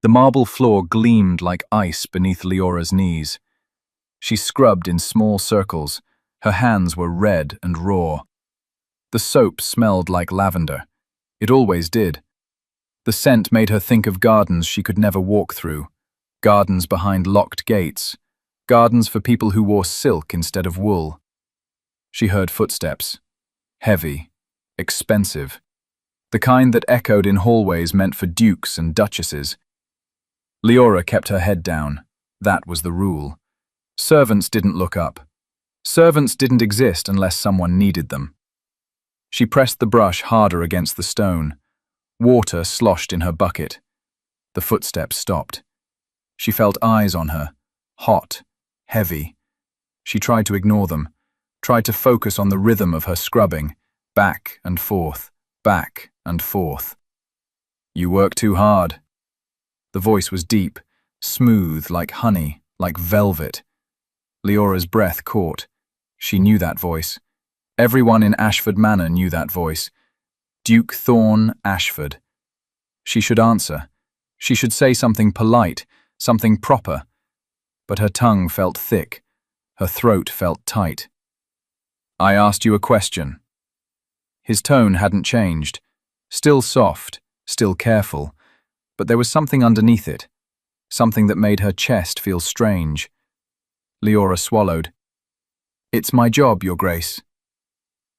The marble floor gleamed like ice beneath Leora's knees. She scrubbed in small circles. Her hands were red and raw. The soap smelled like lavender. It always did. The scent made her think of gardens she could never walk through, gardens behind locked gates, gardens for people who wore silk instead of wool. She heard footsteps. Heavy, expensive. The kind that echoed in hallways meant for dukes and duchesses. Leora kept her head down. That was the rule. Servants didn't look up. Servants didn't exist unless someone needed them. She pressed the brush harder against the stone. Water sloshed in her bucket. The footsteps stopped. She felt eyes on her, hot, heavy. She tried to ignore them, tried to focus on the rhythm of her scrubbing, back and forth, back and forth. "You work too hard." The voice was deep, smooth like honey, like velvet. Leora's breath caught. She knew that voice. Everyone in Ashford Manor knew that voice. Duke Thorne Ashford. She should answer. She should say something polite, something proper. But her tongue felt thick. Her throat felt tight. "I asked you a question." His tone hadn't changed. Still soft, still careful. But there was something underneath it. Something that made her chest feel strange. Leora swallowed. "It's my job, Your Grace."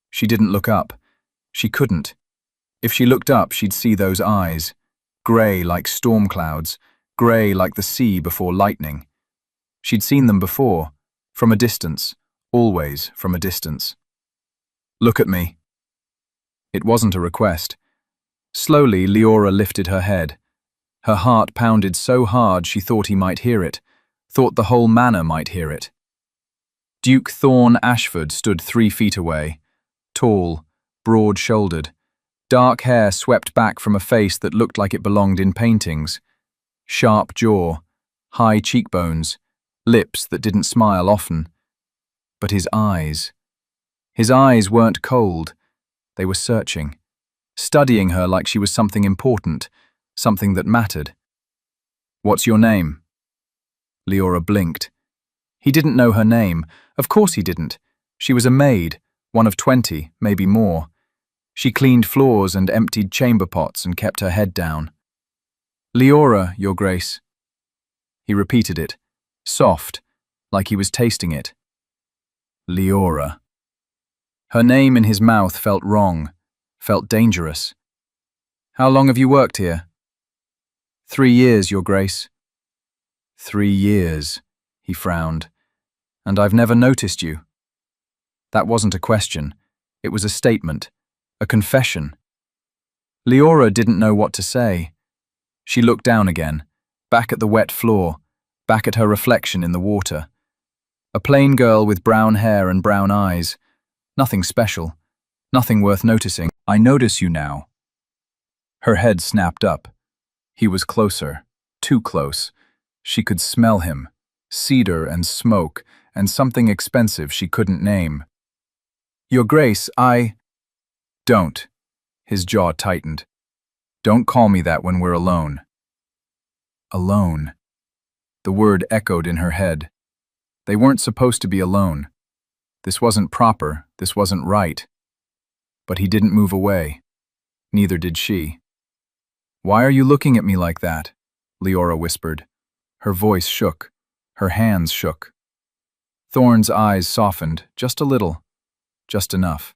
She didn't look up. She couldn't. If she looked up, she'd see those eyes. Grey like storm clouds, grey like the sea before lightning. She'd seen them before, from a distance, always from a distance. "Look at me." It wasn't a request. Slowly, Leora lifted her head. Her heart pounded so hard she thought he might hear it, thought the whole manor might hear it. Duke Thorne Ashford stood 3 feet away, tall, broad-shouldered. Dark hair swept back from a face that looked like it belonged in paintings. Sharp jaw, high cheekbones, lips that didn't smile often. But his eyes weren't cold. They were searching, studying her like she was something important, something that mattered. "What's your name?" Leora blinked. He didn't know her name. Of course he didn't. She was a maid, one of 20, maybe more. She cleaned floors and emptied chamber pots and kept her head down. "Leora, Your Grace." He repeated it, soft, like he was tasting it. Leora. Her name in his mouth felt wrong, felt dangerous. "How long have you worked here?" 3 years, Your Grace." 3 years, he frowned. "And I've never noticed you." That wasn't a question. It was a statement, a confession. Leora didn't know what to say. She looked down again, back at the wet floor, back at her reflection in the water. A plain girl with brown hair and brown eyes. Nothing special, nothing worth noticing. "I notice you now." Her head snapped up. He was closer, too close. She could smell him, cedar and smoke, and something expensive she couldn't name. "Your Grace, I—" "Don't." His jaw tightened. "Don't call me that when we're alone." Alone. The word echoed in her head. They weren't supposed to be alone. This wasn't proper, this wasn't right. But he didn't move away. Neither did she. "Why are you looking at me like that?" Leora whispered. Her voice shook. Her hands shook. Thorne's eyes softened, just a little. Just enough.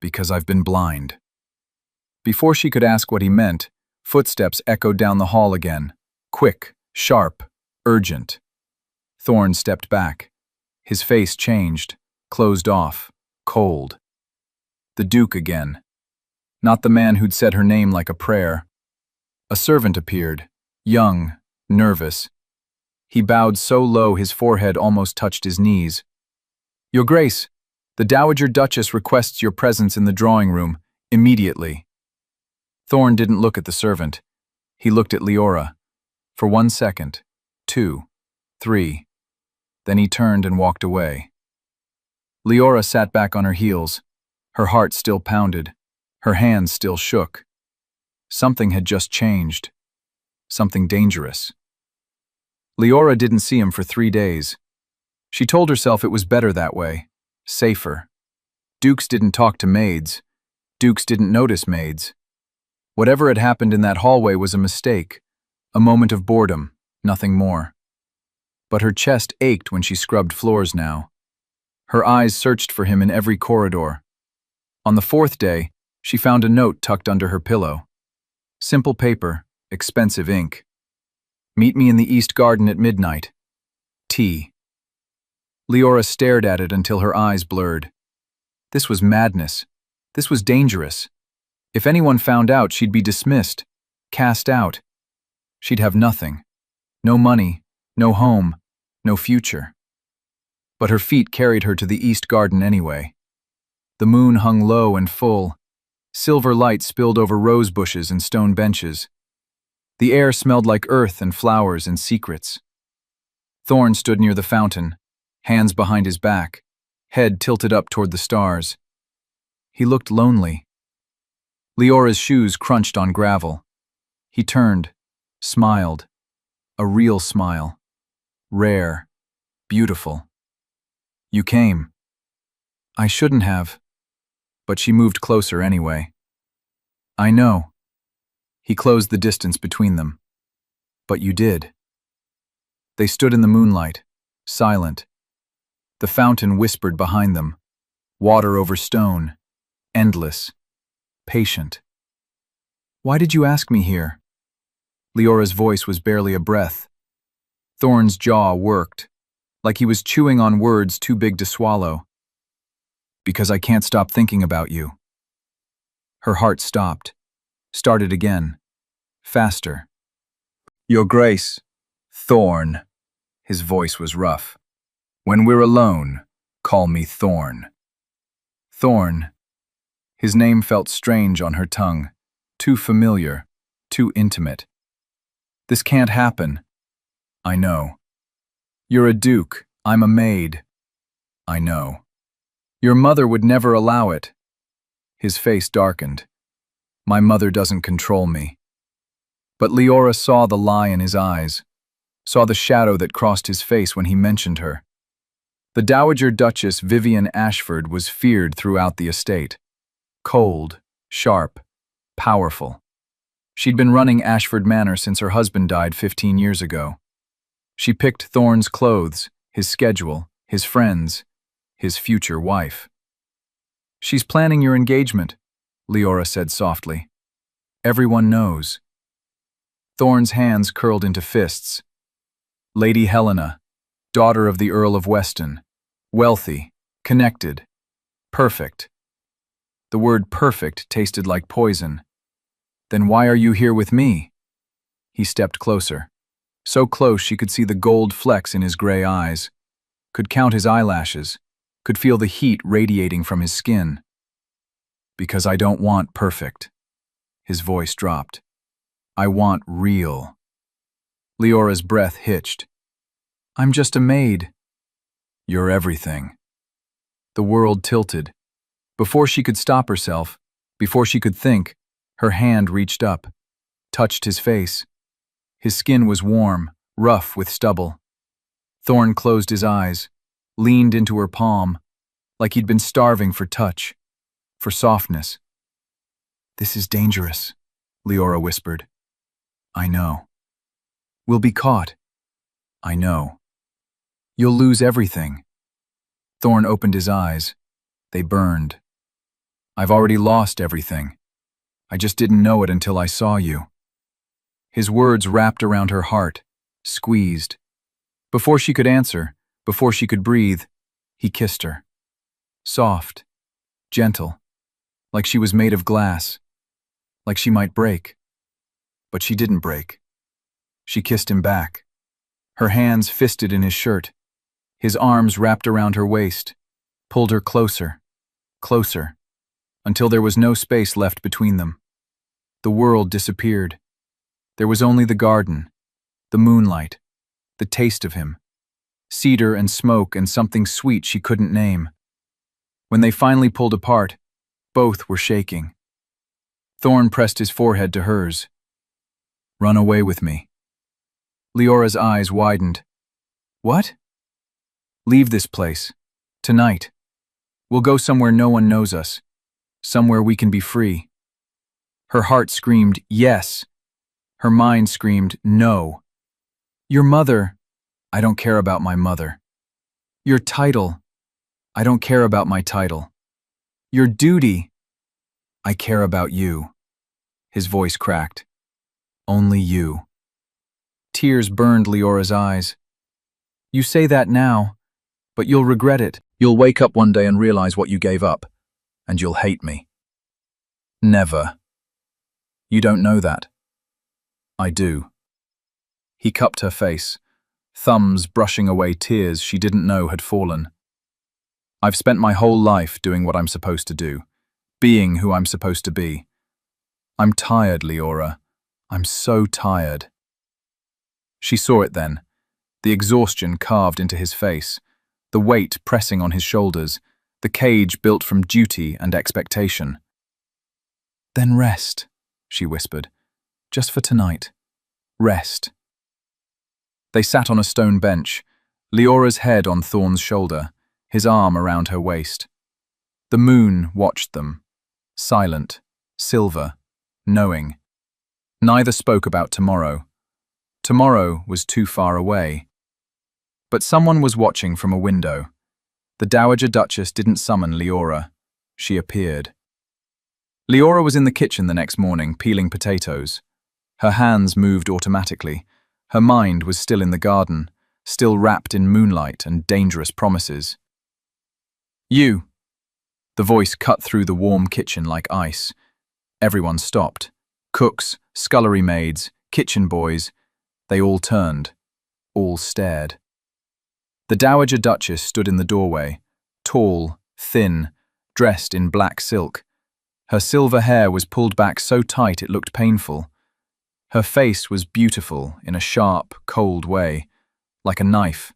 "Because I've been blind." Before she could ask what he meant, footsteps echoed down the hall again. Quick, sharp, urgent. Thorne stepped back. His face changed, closed off, cold. The Duke again. Not the man who'd said her name like a prayer. A servant appeared, young, nervous. He bowed so low his forehead almost touched his knees. "Your Grace, the Dowager Duchess requests your presence in the drawing room, immediately." Thorne didn't look at the servant. He looked at Leora. For 1 second, 2, 3. Then he turned and walked away. Leora sat back on her heels. Her heart still pounded. Her hands still shook. Something had just changed. something dangerous. Leora didn't see him for 3 days. She told herself it was better that way, safer. Dukes didn't talk to maids. Dukes didn't notice maids. Whatever had happened in that hallway was a mistake, a moment of boredom, nothing more. But her chest ached when she scrubbed floors now. Her eyes searched for him in every corridor. On the 4th day, she found a note tucked under her pillow. Simple paper, expensive ink. Meet me in the East Garden at midnight. T. Leora stared at it until her eyes blurred. This was madness. This was dangerous. If anyone found out, she'd be dismissed, cast out. She'd have nothing. No money, no home, no future. But her feet carried her to the East Garden anyway. The moon hung low and full. Silver light spilled over rose bushes and stone benches. The air smelled like earth and flowers and secrets. Thorn stood near the fountain, hands behind his back, head tilted up toward the stars. He looked lonely. Leora's shoes crunched on gravel. He turned, smiled. A real smile. Rare. Beautiful. You came. I shouldn't have. But she moved closer anyway. I know. He closed the distance between them. But you did. They stood in the moonlight, silent. The fountain whispered behind them. Water over stone. Endless. Patient. Why did you ask me here? Leora's voice was barely a breath. Thorn's jaw worked, like he was chewing on words too big to swallow. Because I can't stop thinking about you. Her heart stopped, started again, faster. Your Grace, Thorn. His voice was rough. When we're alone, call me Thorn. Thorn. His name felt strange on her tongue, too familiar, too intimate. This can't happen. I know. You're a duke, I'm a maid. I know. Your mother would never allow it. His face darkened. My mother doesn't control me. But Leora saw the lie in his eyes, saw the shadow that crossed his face when he mentioned her. The Dowager Duchess Vivian Ashford was feared throughout the estate. Cold, sharp, powerful. She'd been running Ashford Manor since her husband died 15 years ago. She picked Thorn's clothes, his schedule, his friends, his future wife. She's planning your engagement, Leora said softly. Everyone knows. Thorn's hands curled into fists. Lady Helena, daughter of the Earl of Weston, wealthy, connected, perfect. The word perfect tasted like poison. Then why are you here with me? He stepped closer. So close she could see the gold flecks in his gray eyes, could count his eyelashes, could feel the heat radiating from his skin. Because I don't want perfect. His voice dropped. I want real. Leora's breath hitched. I'm just a maid. You're everything. The world tilted. Before she could stop herself, before she could think, her hand reached up, touched his face. His skin was warm, rough with stubble. Thorn closed his eyes, leaned into her palm, like he'd been starving for touch, for softness. This is dangerous, Leora whispered. I know. We'll be caught. I know. You'll lose everything. Thorn opened his eyes. They burned. I've already lost everything. I just didn't know it until I saw you. His words wrapped around her heart, squeezed. Before she could answer, before she could breathe, he kissed her. Soft, gentle, like she was made of glass, like she might break. But she didn't break. She kissed him back. Her hands fisted in his shirt. His arms wrapped around her waist, pulled her closer, closer, until there was no space left between them. The world disappeared. There was only the garden, the moonlight, the taste of him, cedar and smoke and something sweet she couldn't name. When they finally pulled apart, both were shaking. Thorn pressed his forehead to hers. Run away with me. Leora's eyes widened. What? Leave this place. Tonight. We'll go somewhere no one knows us. Somewhere we can be free. Her heart screamed, yes. Her mind screamed, no. Your mother. I don't care about my mother. Your title. I don't care about my title. Your duty. I care about you. His voice cracked. Only you. Tears burned Leora's eyes. You say that now, but you'll regret it. You'll wake up one day and realize what you gave up, and you'll hate me. Never. You don't know that. I do. He cupped her face, thumbs brushing away tears she didn't know had fallen. I've spent my whole life doing what I'm supposed to do, being who I'm supposed to be. I'm tired, Leora. I'm so tired. She saw it then, the exhaustion carved into his face, the weight pressing on his shoulders, the cage built from duty and expectation. Then rest, she whispered, just for tonight. Rest. They sat on a stone bench, Leora's head on Thorn's shoulder, his arm around her waist. The moon watched them, silent, silver, knowing. Neither spoke about tomorrow. Tomorrow was too far away. But someone was watching from a window. The Dowager Duchess didn't summon Leora. She appeared. Leora was in the kitchen the next morning, peeling potatoes. Her hands moved automatically. Her mind was still in the garden, still wrapped in moonlight and dangerous promises. You. The voice cut through the warm kitchen like ice. Everyone stopped. Cooks, scullery maids, kitchen boys. They all turned. All stared. The Dowager Duchess stood in the doorway, tall, thin, dressed in black silk. Her silver hair was pulled back so tight it looked painful. Her face was beautiful in a sharp, cold way, like a knife,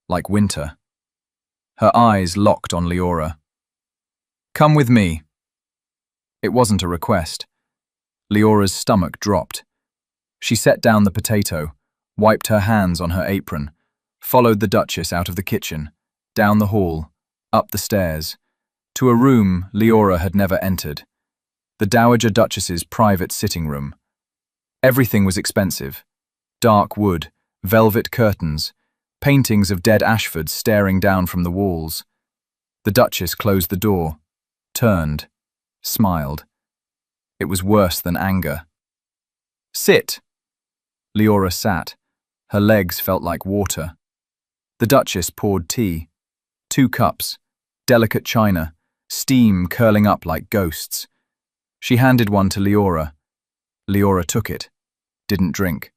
like winter. Her eyes locked on Leora. Come with me. It wasn't a request. Leora's stomach dropped. She set down the potato, wiped her hands on her apron, followed the Duchess out of the kitchen, down the hall, up the stairs, to a room Leora had never entered. The Dowager Duchess's private sitting room. Everything was expensive. Dark wood, velvet curtains, paintings of dead Ashfords staring down from the walls. The Duchess closed the door, turned, smiled. It was worse than anger. Sit! Leora sat. Her legs felt like water. The Duchess poured tea. 2 cups, delicate china, steam curling up like ghosts. She handed one to Leora. Leora took it, didn't drink.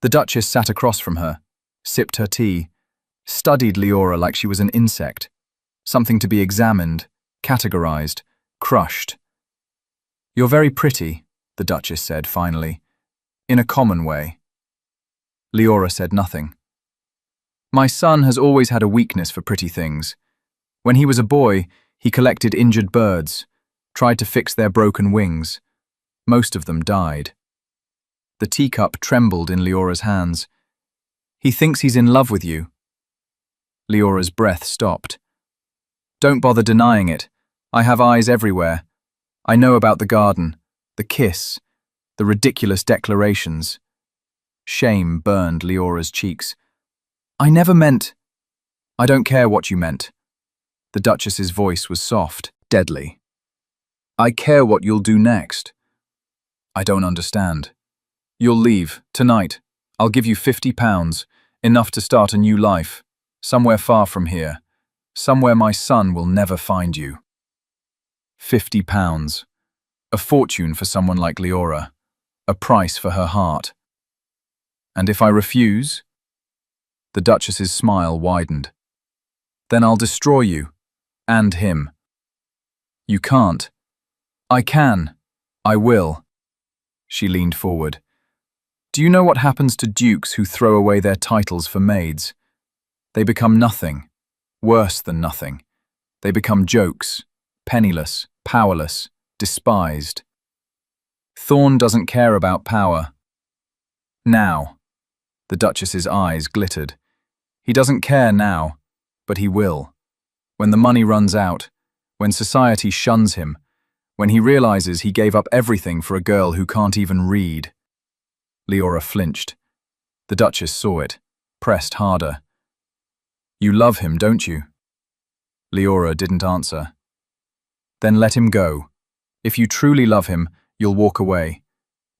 The Duchess sat across from her, sipped her tea, studied Leora like she was an insect, something to be examined, categorized, crushed. You're very pretty, the Duchess said finally, in a common way. Leora said nothing. My son has always had a weakness for pretty things. When he was a boy, he collected injured birds, tried to fix their broken wings. Most of them died. The teacup trembled in Leora's hands. He thinks he's in love with you. Leora's breath stopped. Don't bother denying it. I have eyes everywhere. I know about the garden, the kiss, the ridiculous declarations. Shame burned Leora's cheeks. I never meant... I don't care what you meant. The Duchess's voice was soft, deadly. I care what you'll do next. I don't understand. You'll leave, tonight. I'll give you £50, enough to start a new life, somewhere far from here, somewhere my son will never find you. £50. A fortune for someone like Leora, a price for her heart. And if I refuse? The Duchess's smile widened. Then I'll destroy you, and him. You can't. I can. I will. She leaned forward. Do you know what happens to dukes who throw away their titles for maids? They become nothing, worse than nothing. They become jokes, penniless, powerless, despised. Thorn doesn't care about power. Now. The Duchess's eyes glittered. He doesn't care now, but he will. When the money runs out, when society shuns him, when he realizes he gave up everything for a girl who can't even read. Leora flinched. The Duchess saw it, pressed harder. You love him, don't you? Leora didn't answer. Then let him go. If you truly love him, you'll walk away.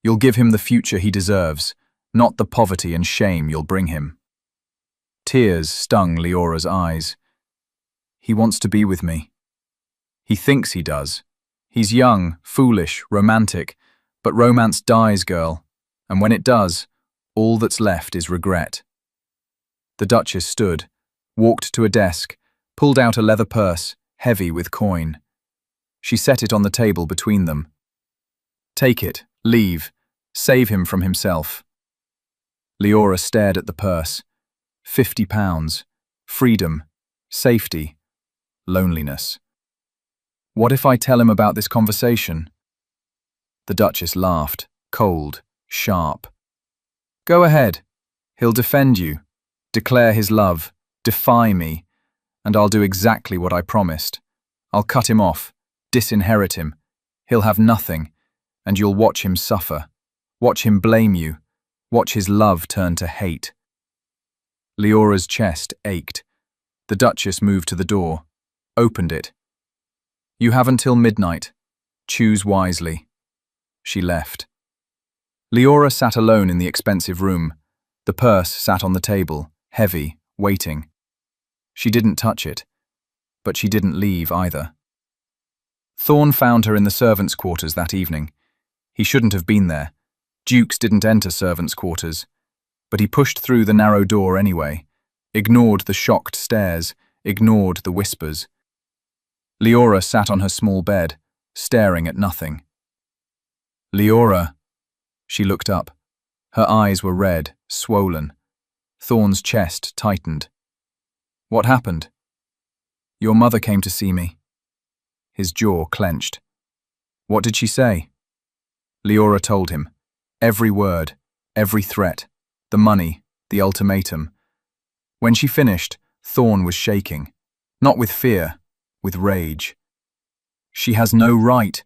You'll give him the future he deserves, not the poverty and shame you'll bring him. Tears stung Leora's eyes. He wants to be with me. He thinks he does. He's young, foolish, romantic, but romance dies, girl, and when it does, all that's left is regret. The Duchess stood, walked to a desk, pulled out a leather purse, heavy with coin. She set it on the table between them. Take it, leave, save him from himself. Leora stared at the purse. £50, freedom, safety, loneliness. What if I tell him about this conversation? The Duchess laughed, cold, sharp. Go ahead. He'll defend you, declare his love, defy me, and I'll do exactly what I promised. I'll cut him off, disinherit him. He'll have nothing, and you'll watch him suffer. Watch him blame you. Watch his love turn to hate. Leora's chest ached. The Duchess moved to the door, opened it. You have until midnight. Choose wisely. She left. Leora sat alone in the expensive room. The purse sat on the table, heavy, waiting. She didn't touch it, but she didn't leave either. Thorn found her in the servants' quarters that evening. He shouldn't have been there. Dukes didn't enter servants' quarters. But he pushed through the narrow door anyway, ignored the shocked stares, ignored the whispers. Leora sat on her small bed, staring at nothing. Leora. She looked up. Her eyes were red, swollen. Thorn's chest tightened. What happened? Your mother came to see me. His jaw clenched. What did she say? Leora told him. Every word, every threat, the money, the ultimatum. When she finished, Thorn was shaking. Not with fear, with rage. She has no right.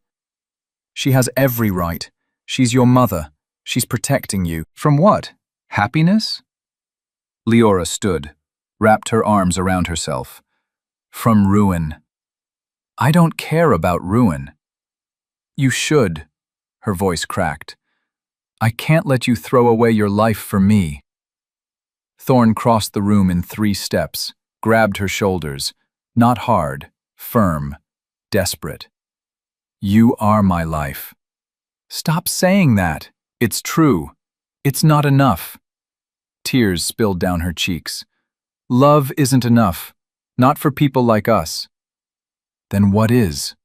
She has every right. She's your mother. She's protecting you. From what? Happiness? Leora stood, wrapped her arms around herself. From ruin. I don't care about ruin. You should. Her voice cracked. I can't let you throw away your life for me. Thorn crossed the room in 3 steps, grabbed her shoulders. Not hard, firm, desperate. You are my life. Stop saying that. It's true. It's not enough. Tears spilled down her cheeks. Love isn't enough. Not for people like us. Then what is?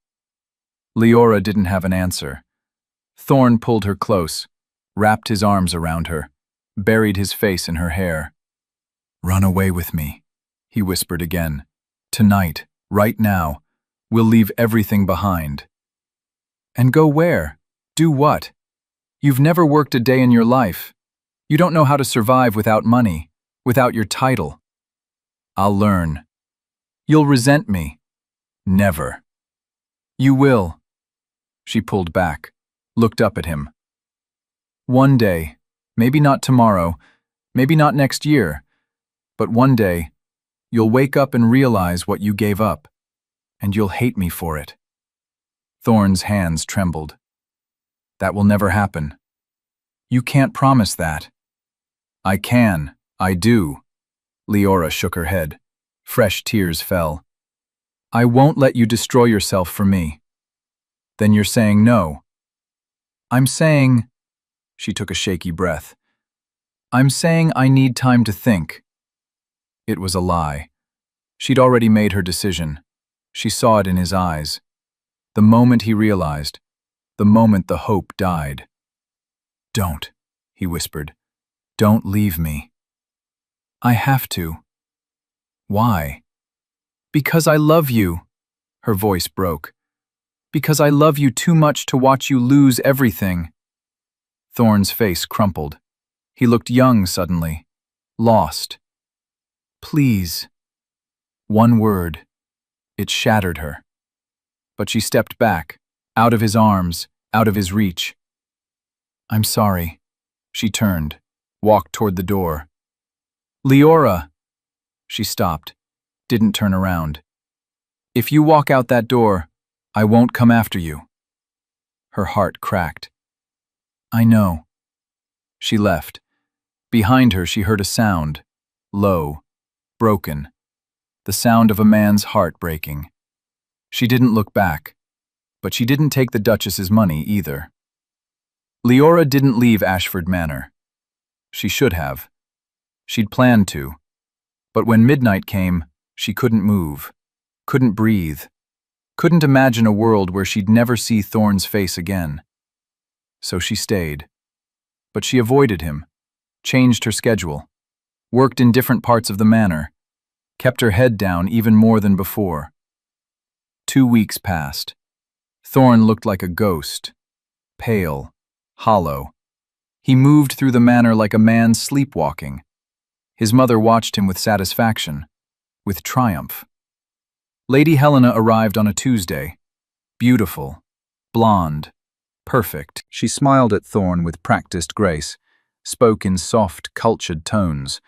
Leora didn't have an answer. Thorn pulled her close, wrapped his arms around her, buried his face in her hair. Run away with me, he whispered again. Tonight, right now, we'll leave everything behind. And go where? Do what? You've never worked a day in your life. You don't know how to survive without money, without your title. I'll learn. You'll resent me. Never. You will. She pulled back, looked up at him. One day, maybe not tomorrow, maybe not next year, but one day, you'll wake up and realize what you gave up, and you'll hate me for it. Thorn's hands trembled. That will never happen. You can't promise that. I can. I do. Leora shook her head. Fresh tears fell. I won't let you destroy yourself for me. Then you're saying no. I'm saying... She took a shaky breath. I'm saying I need time to think. It was a lie. She'd already made her decision. She saw it in his eyes. The moment he realized, the moment the hope died. Don't, he whispered. Don't leave me. I have to. Why? Because I love you. Her voice broke. Because I love you too much to watch you lose everything. Thorn's face crumpled. He looked young suddenly, lost. Please. One word. It shattered her. But she stepped back, out of his arms, out of his reach. I'm sorry. She turned, walked toward the door. Leora! She stopped, didn't turn around. If you walk out that door, I won't come after you. Her heart cracked. I know. She left. Behind her she heard a sound, low, broken, the sound of a man's heart breaking. She didn't look back, but she didn't take the Duchess's money either. Leora didn't leave Ashford Manor. She should have. She'd planned to. But when midnight came, she couldn't move, couldn't breathe, couldn't imagine a world where she'd never see Thorne's face again. So she stayed. But she avoided him, changed her schedule, worked in different parts of the manor, kept her head down even more than before. 2 weeks passed. Thorne looked like a ghost, pale, hollow. He moved through the manor like a man sleepwalking. His mother watched him with satisfaction, with triumph. Lady Helena arrived on a Tuesday, beautiful, blonde, perfect. She smiled at Thorne with practiced grace, spoke in soft, cultured tones,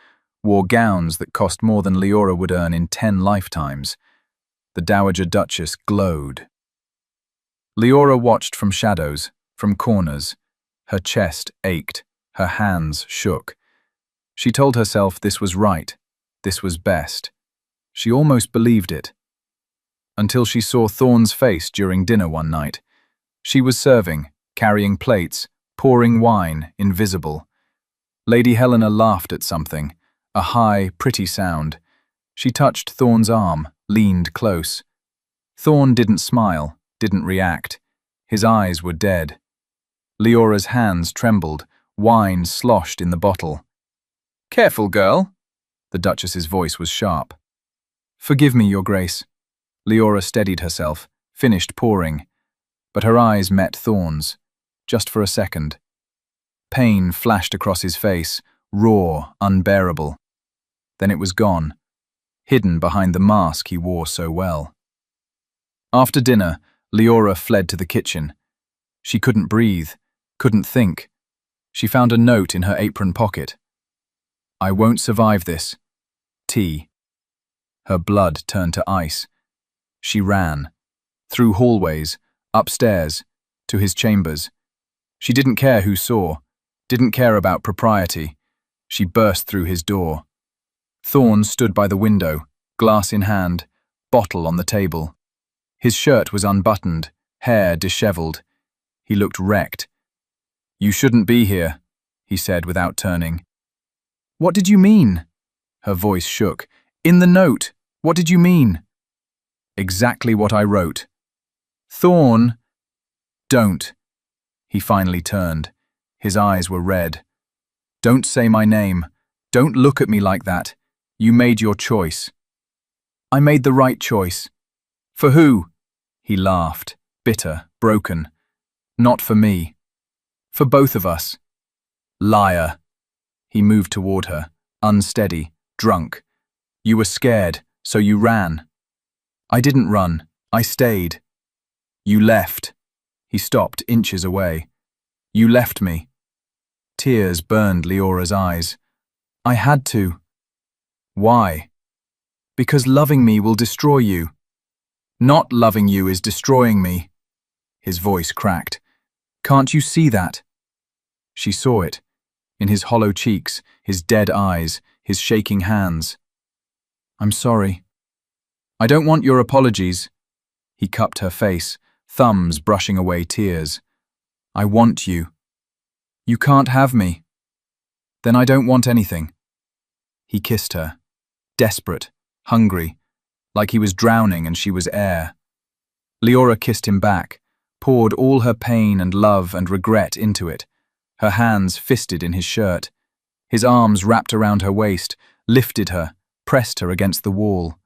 wore gowns that cost more than Leora would earn in 10 lifetimes. The Dowager Duchess glowed. Leora watched from shadows, from corners. Her chest ached, her hands shook. She told herself this was right, this was best. She almost believed it. Until she saw Thorne's face during dinner one night. She was serving, carrying plates, pouring wine, invisible. Lady Helena laughed at something, a high, pretty sound. She touched Thorne's arm, leaned close. Thorne didn't smile, didn't react. His eyes were dead. Leora's hands trembled, wine sloshed in the bottle. Careful, girl. The Duchess's voice was sharp. Forgive me, Your Grace. Leora steadied herself, finished pouring. But her eyes met Thorne's, just for a second. Pain flashed across his face, raw, unbearable. Then it was gone, hidden behind the mask he wore so well. After dinner, Leora fled to the kitchen. She couldn't breathe, couldn't think. She found a note in her apron pocket. I won't survive this. T. Her blood turned to ice. She ran, through hallways, upstairs, to his chambers. She didn't care who saw, didn't care about propriety. She burst through his door. Thorne stood by the window, glass in hand, bottle on the table. His shirt was unbuttoned, hair disheveled. He looked wrecked. You shouldn't be here, he said without turning. What did you mean? Her voice shook. In the note, what did you mean? Exactly what I wrote. Thorne. Don't. He finally turned. His eyes were red. Don't say my name. Don't look at me like that. You made your choice. I made the right choice. For who? He laughed, bitter, broken. Not for me. For both of us. Liar. He moved toward her, unsteady, drunk. You were scared, so you ran. I didn't run. I stayed. You left. He stopped inches away. You left me. Tears burned Leora's eyes. I had to. Why? Because loving me will destroy you. Not loving you is destroying me. His voice cracked. Can't you see that? She saw it. In his hollow cheeks, his dead eyes, his shaking hands. I'm sorry. I don't want your apologies. He cupped her face, thumbs brushing away tears. I want you. You can't have me. Then I don't want anything. He kissed her, desperate, hungry, like he was drowning and she was air. Leora kissed him back, poured all her pain and love and regret into it, her hands fisted in his shirt. His arms wrapped around her waist, lifted her, pressed her against the wall.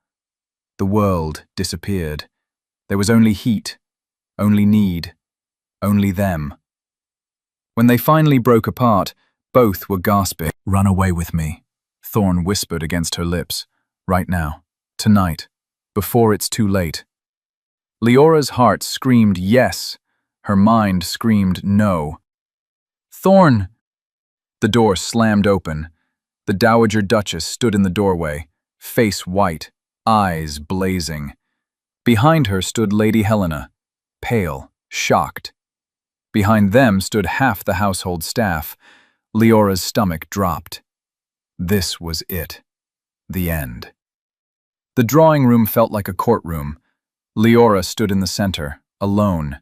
The world disappeared. There was only heat, only need, only them. When they finally broke apart, Both were gasping. "Run away with me," Thorn whispered against her lips. "Right now. Tonight. Before it's too late." Leora's heart screamed yes. Her mind screamed no. "Thorn!" The door slammed open. The Dowager Duchess stood in the doorway, face white, eyes blazing. Behind her stood Lady Helena, pale, shocked. Behind them stood half the household staff. Leora's stomach dropped. This was it. The end. The drawing room felt like a courtroom. Leora stood in the center, alone.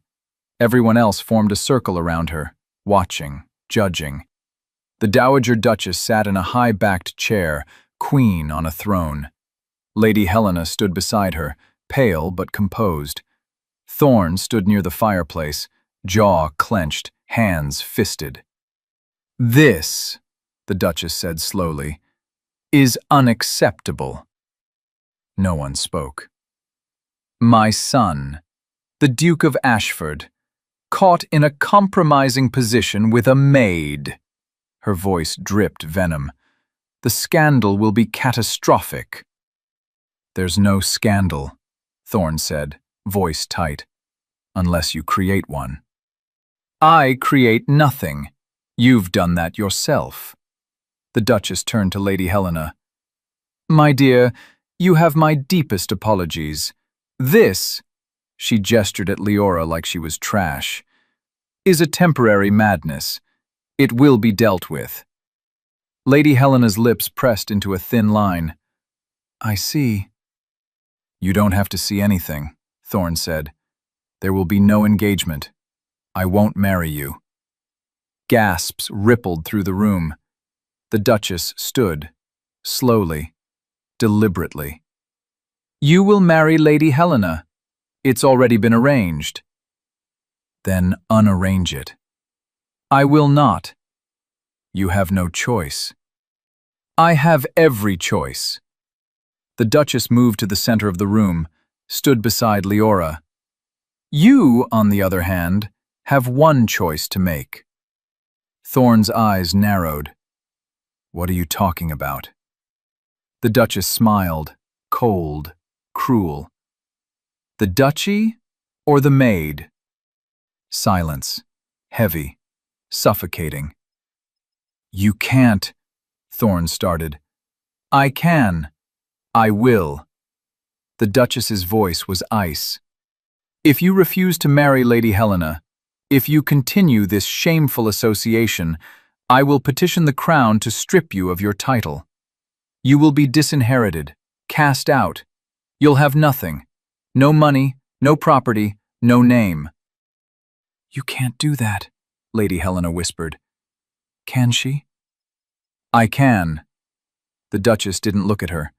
Everyone else formed a circle around her, watching, judging. The Dowager Duchess sat in a high-backed chair, queen on a throne. Lady Helena stood beside her, pale but composed. Thorn stood near the fireplace, jaw clenched, hands fisted. "This," the Duchess said slowly, "is unacceptable." No one spoke. "My son, the Duke of Ashford, caught in a compromising position with a maid." Her voice dripped venom. "The scandal will be catastrophic." "There's no scandal," Thorn said, voice tight, "unless you create one." "I create nothing. You've done that yourself." The Duchess turned to Lady Helena. "My dear, you have my deepest apologies. This," she gestured at Leora like she was trash, "is a temporary madness. It will be dealt with." Lady Helena's lips pressed into a thin line. "I see." "You don't have to see anything," Thorn said. "There will be no engagement. I won't marry you." Gasps rippled through the room. The Duchess stood, slowly, deliberately. "You will marry Lady Helena. It's already been arranged." "Then unarrange it." "I will not." "You have no choice." "I have every choice." The Duchess moved to the center of the room, stood beside Leora. "You, on the other hand, have one choice to make." Thorn's eyes narrowed. "What are you talking about?" The Duchess smiled, cold, cruel. "The Duchy or the Maid?" Silence, heavy, suffocating. "You can't," Thorn started. "I can. I will." The Duchess's voice was ice. "If you refuse to marry Lady Helena, if you continue this shameful association, I will petition the crown to strip you of your title. You will be disinherited, cast out. You'll have nothing. No money, no property, no name." "You can't do that," Lady Helena whispered. "Can she?" "I can." The Duchess didn't look at her.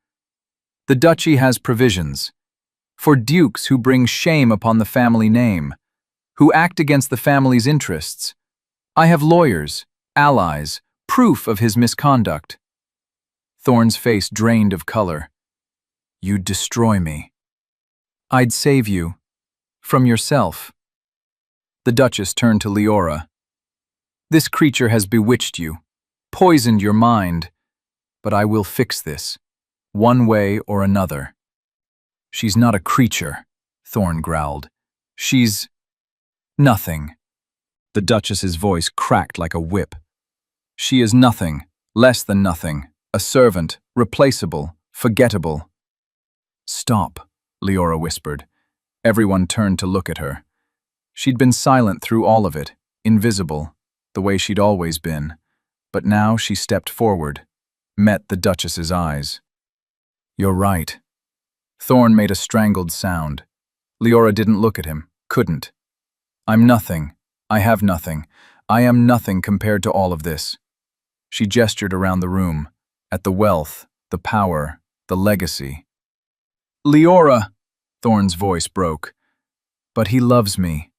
"The Duchy has provisions. For dukes who bring shame upon the family name, who act against the family's interests. I have lawyers, allies, proof of his misconduct." Thorn's face drained of color. "You'd destroy me." "I'd save you. From yourself." The Duchess turned to Leora. "This creature has bewitched you, poisoned your mind, but I will fix this, one way or another." "She's not a creature," Thorn growled. "She's nothing." The Duchess's voice cracked like a whip. "She is nothing, less than nothing, a servant, replaceable, forgettable." "Stop," Leora whispered. Everyone turned to look at her. She'd been silent through all of it, invisible, the way she'd always been. But now she stepped forward, met the Duchess's eyes. "You're right." Thorn made a strangled sound. Leora didn't look at him, couldn't. "I'm nothing. I have nothing. I am nothing compared to all of this." She gestured around the room, at the wealth, the power, the legacy. "Leora," Thorn's voice broke. "But he loves me."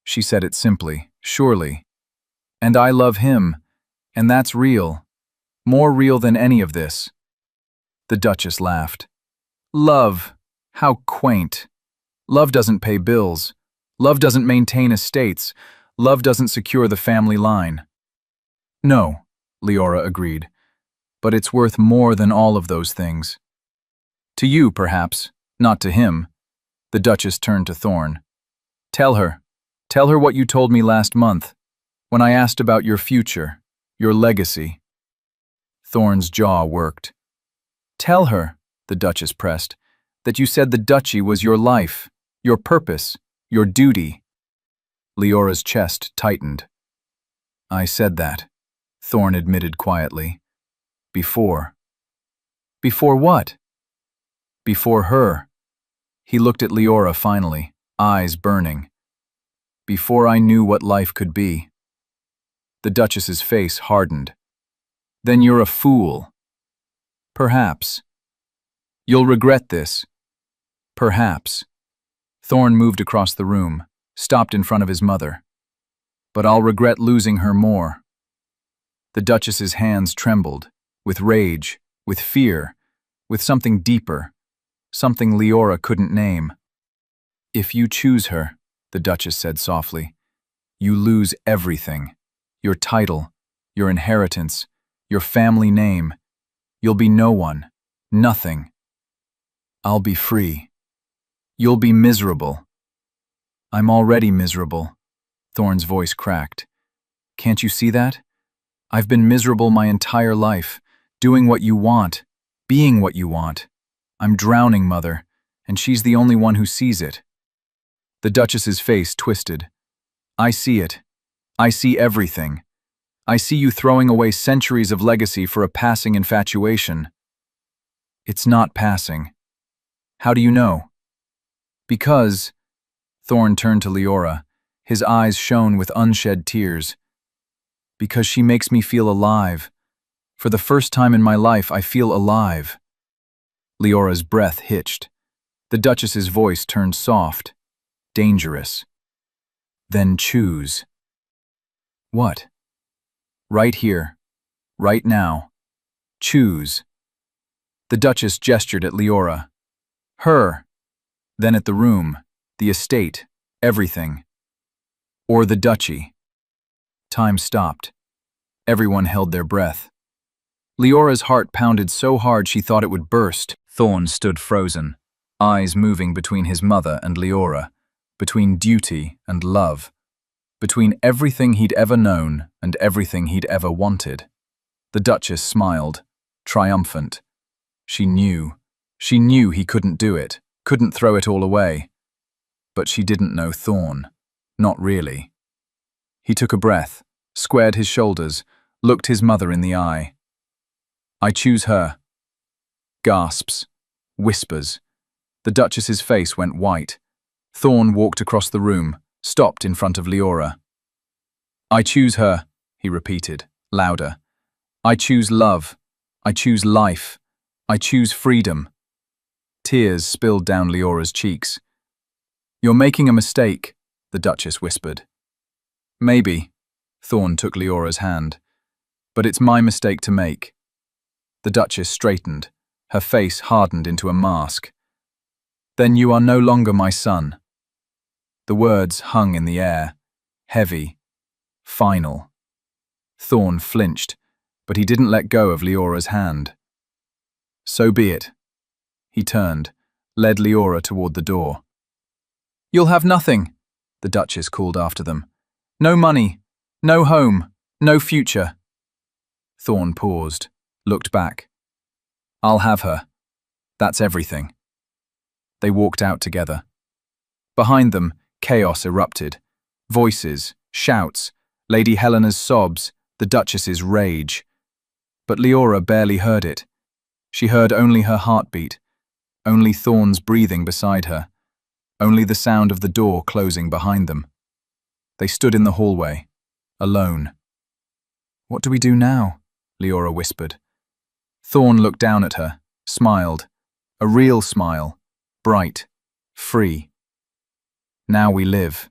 She said it simply, surely. "And I love him, and that's real. More real than any of this." The Duchess laughed. "Love, how quaint. Love doesn't pay bills. Love doesn't maintain estates. Love doesn't secure the family line." "No," Leora agreed. But it's worth more than all of those things. To you, perhaps, not to him. The Duchess turned to Thorn. Tell her what you told me last month, when I asked about your future, your legacy. Thorn's jaw worked. Tell her, the Duchess pressed, that you said the Duchy was your life, your purpose, your duty. Leora's chest tightened. I said that, Thorn admitted quietly. Before. Before what? Before her. He looked at Leora finally, eyes burning. Before I knew what life could be. The Duchess's face hardened. Then you're a fool. Perhaps. You'll regret this. Perhaps. Thorn moved across the room, stopped in front of his mother. But I'll regret losing her more. The Duchess's hands trembled, with rage, with fear, with something deeper, something Leora couldn't name. If you choose her, the Duchess said softly, you lose everything. Your title, your inheritance, your family name. You'll be no one, nothing. I'll be free. You'll be miserable. I'm already miserable. Thorn's voice cracked. Can't you see that? I've been miserable my entire life, doing what you want, being what you want. I'm drowning, Mother, and she's the only one who sees it. The Duchess's face twisted. I see it. I see everything. I see you throwing away centuries of legacy for a passing infatuation. It's not passing. How do you know? Because, Thorn turned to Leora, his eyes shone with unshed tears. Because she makes me feel alive. For the first time in my life, I feel alive. Leora's breath hitched. The Duchess's voice turned soft, dangerous. Then choose. What? Right here. Right now. Choose. The Duchess gestured at Leora. Her. Then at the room, the estate, everything. Or the Duchy. Time stopped. Everyone held their breath. Leora's heart pounded so hard she thought it would burst. Thorn stood frozen, eyes moving between his mother and Leora, between duty and love, between everything he'd ever known and everything he'd ever wanted. The Duchess smiled, triumphant. She knew he couldn't do it, couldn't throw it all away. But she didn't know Thorn. Not really. He took a breath, squared his shoulders, looked his mother in the eye. I choose her. Gasps. Whispers. The Duchess's face went white. Thorn walked across the room, stopped in front of Leora. I choose her, he repeated, louder. I choose love. I choose life. I choose freedom. Tears spilled down Leora's cheeks. You're making a mistake, the Duchess whispered. Maybe, Thorn took Leora's hand, but it's my mistake to make. The Duchess straightened, her face hardened into a mask. Then you are no longer my son. The words hung in the air, heavy, final. Thorn flinched, but he didn't let go of Leora's hand. So be it. He turned, led Leora toward the door. You'll have nothing, the Duchess called after them. No money, no home, no future. Thorn paused, looked back. I'll have her. That's everything. They walked out together. Behind them, chaos erupted. Voices, shouts, Lady Helena's sobs, the Duchess's rage. But Leora barely heard it. She heard only her heartbeat, only Thorn's breathing beside her, only the sound of the door closing behind them. They stood in the hallway, alone. What do we do now? Leora whispered. Thorn looked down at her, smiled. A real smile, bright, free. Now we live.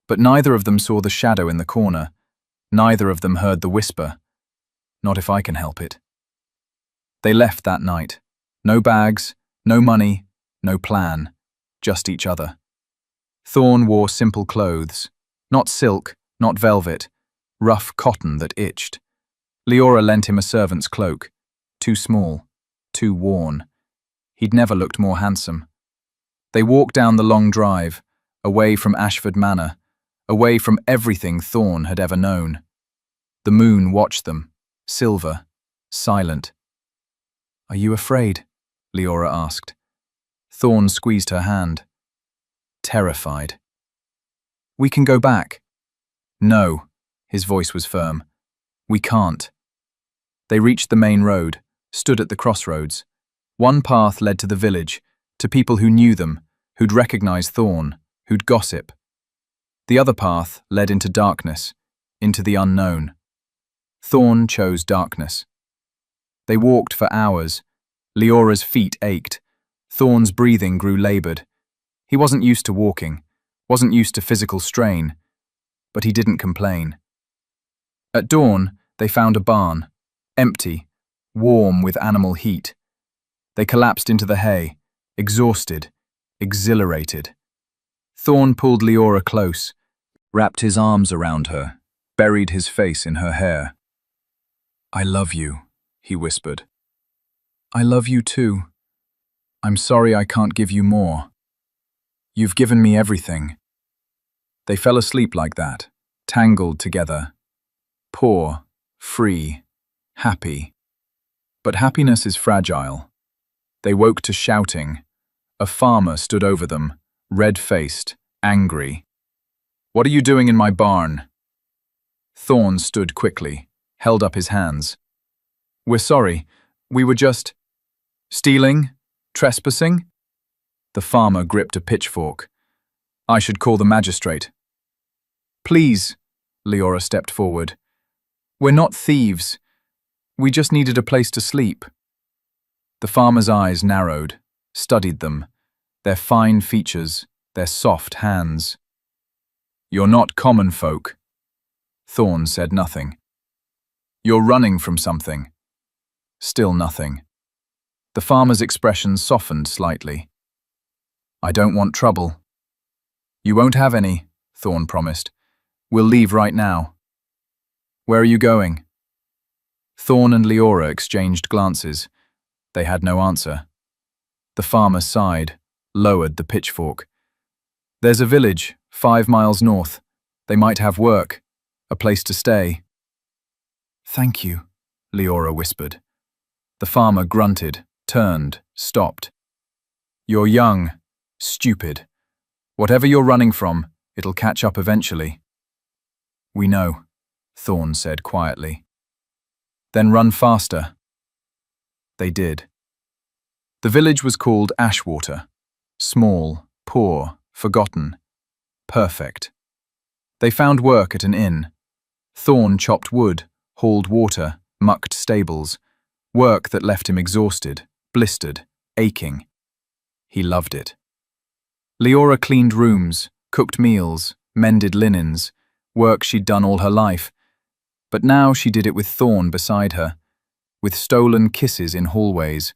But neither of them saw the shadow in the corner. Neither of them heard the whisper. Not if I can help it. They left that night. No bags, no money, no plan. Just each other. Thorn wore simple clothes. Not silk, not velvet. Rough cotton that itched. Leora lent him a servant's cloak. Too small, too worn. He'd never looked more handsome. They walked down the long drive, away from Ashford Manor, away from everything Thorn had ever known. The moon watched them, silver, silent. "Are you afraid?" Leora asked. Thorn squeezed her hand. Terrified. "We can go back." "No," his voice was firm. "We can't." They reached the main road, stood at the crossroads. One path led to the village, to people who knew them, who'd recognize Thorn, who'd gossip. The other path led into darkness, into the unknown. Thorn chose darkness. They walked for hours. Leora's feet ached. Thorn's breathing grew labored. He wasn't used to walking, wasn't used to physical strain, but he didn't complain. At dawn, they found a barn, empty, warm with animal heat. They collapsed into the hay, exhausted, exhilarated. Thorn pulled Leora close, wrapped his arms around her, buried his face in her hair. "I love you," he whispered. "I love you too. I'm sorry I can't give you more. You've given me everything." They fell asleep like that, tangled together. Poor, free, happy. But happiness is fragile. They woke to shouting. A farmer stood over them, red-faced, angry. "What are you doing in my barn?" Thorn stood quickly, held up his hands. "We're sorry. We were just..." "Stealing? Trespassing?" The farmer gripped a pitchfork. "I should call the magistrate." "Please," Leora stepped forward. "We're not thieves. We just needed a place to sleep." The farmer's eyes narrowed, studied them, their fine features, their soft hands. "You're not common folk." Thorn said nothing. "You're running from something." Still nothing. The farmer's expression softened slightly. "I don't want trouble." "You won't have any," Thorn promised. "We'll leave right now." "Where are you going?" Thorn and Leora exchanged glances. They had no answer. The farmer sighed, lowered the pitchfork. "There's a village, 5 miles north. They might have work, a place to stay." "Thank you," Leora whispered. The farmer grunted, turned, stopped. "You're young, stupid. Whatever you're running from, it'll catch up eventually." "We know," Thorn said quietly. "Then run faster." They did. The village was called Ashwater. Small, poor, forgotten. Perfect. They found work at an inn. Thorn chopped wood, hauled water, mucked stables. Work that left him exhausted, blistered, aching. He loved it. Leora cleaned rooms, cooked meals, mended linens, work she'd done all her life. But now she did it with Thorn beside her, with stolen kisses in hallways,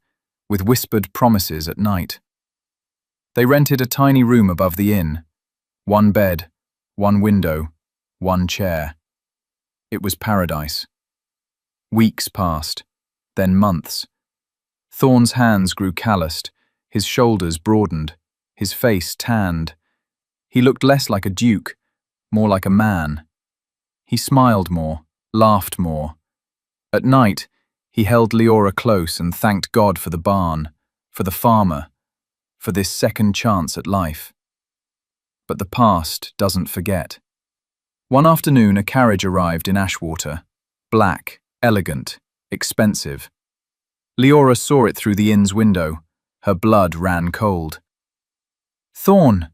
with whispered promises at night. They rented a tiny room above the inn. 1 bed, 1 window, 1 chair. It was paradise. Weeks passed, then months. Thorn's hands grew calloused, his shoulders broadened, his face tanned. He looked less like a duke, more like a man. He smiled more, laughed more. At night, he held Leora close and thanked God for the barn, for the farmer, for this second chance at life. But the past doesn't forget. One afternoon, a carriage arrived in Ashwater. Black, elegant, expensive. Leora saw it through the inn's window. Her blood ran cold. "Thorn!"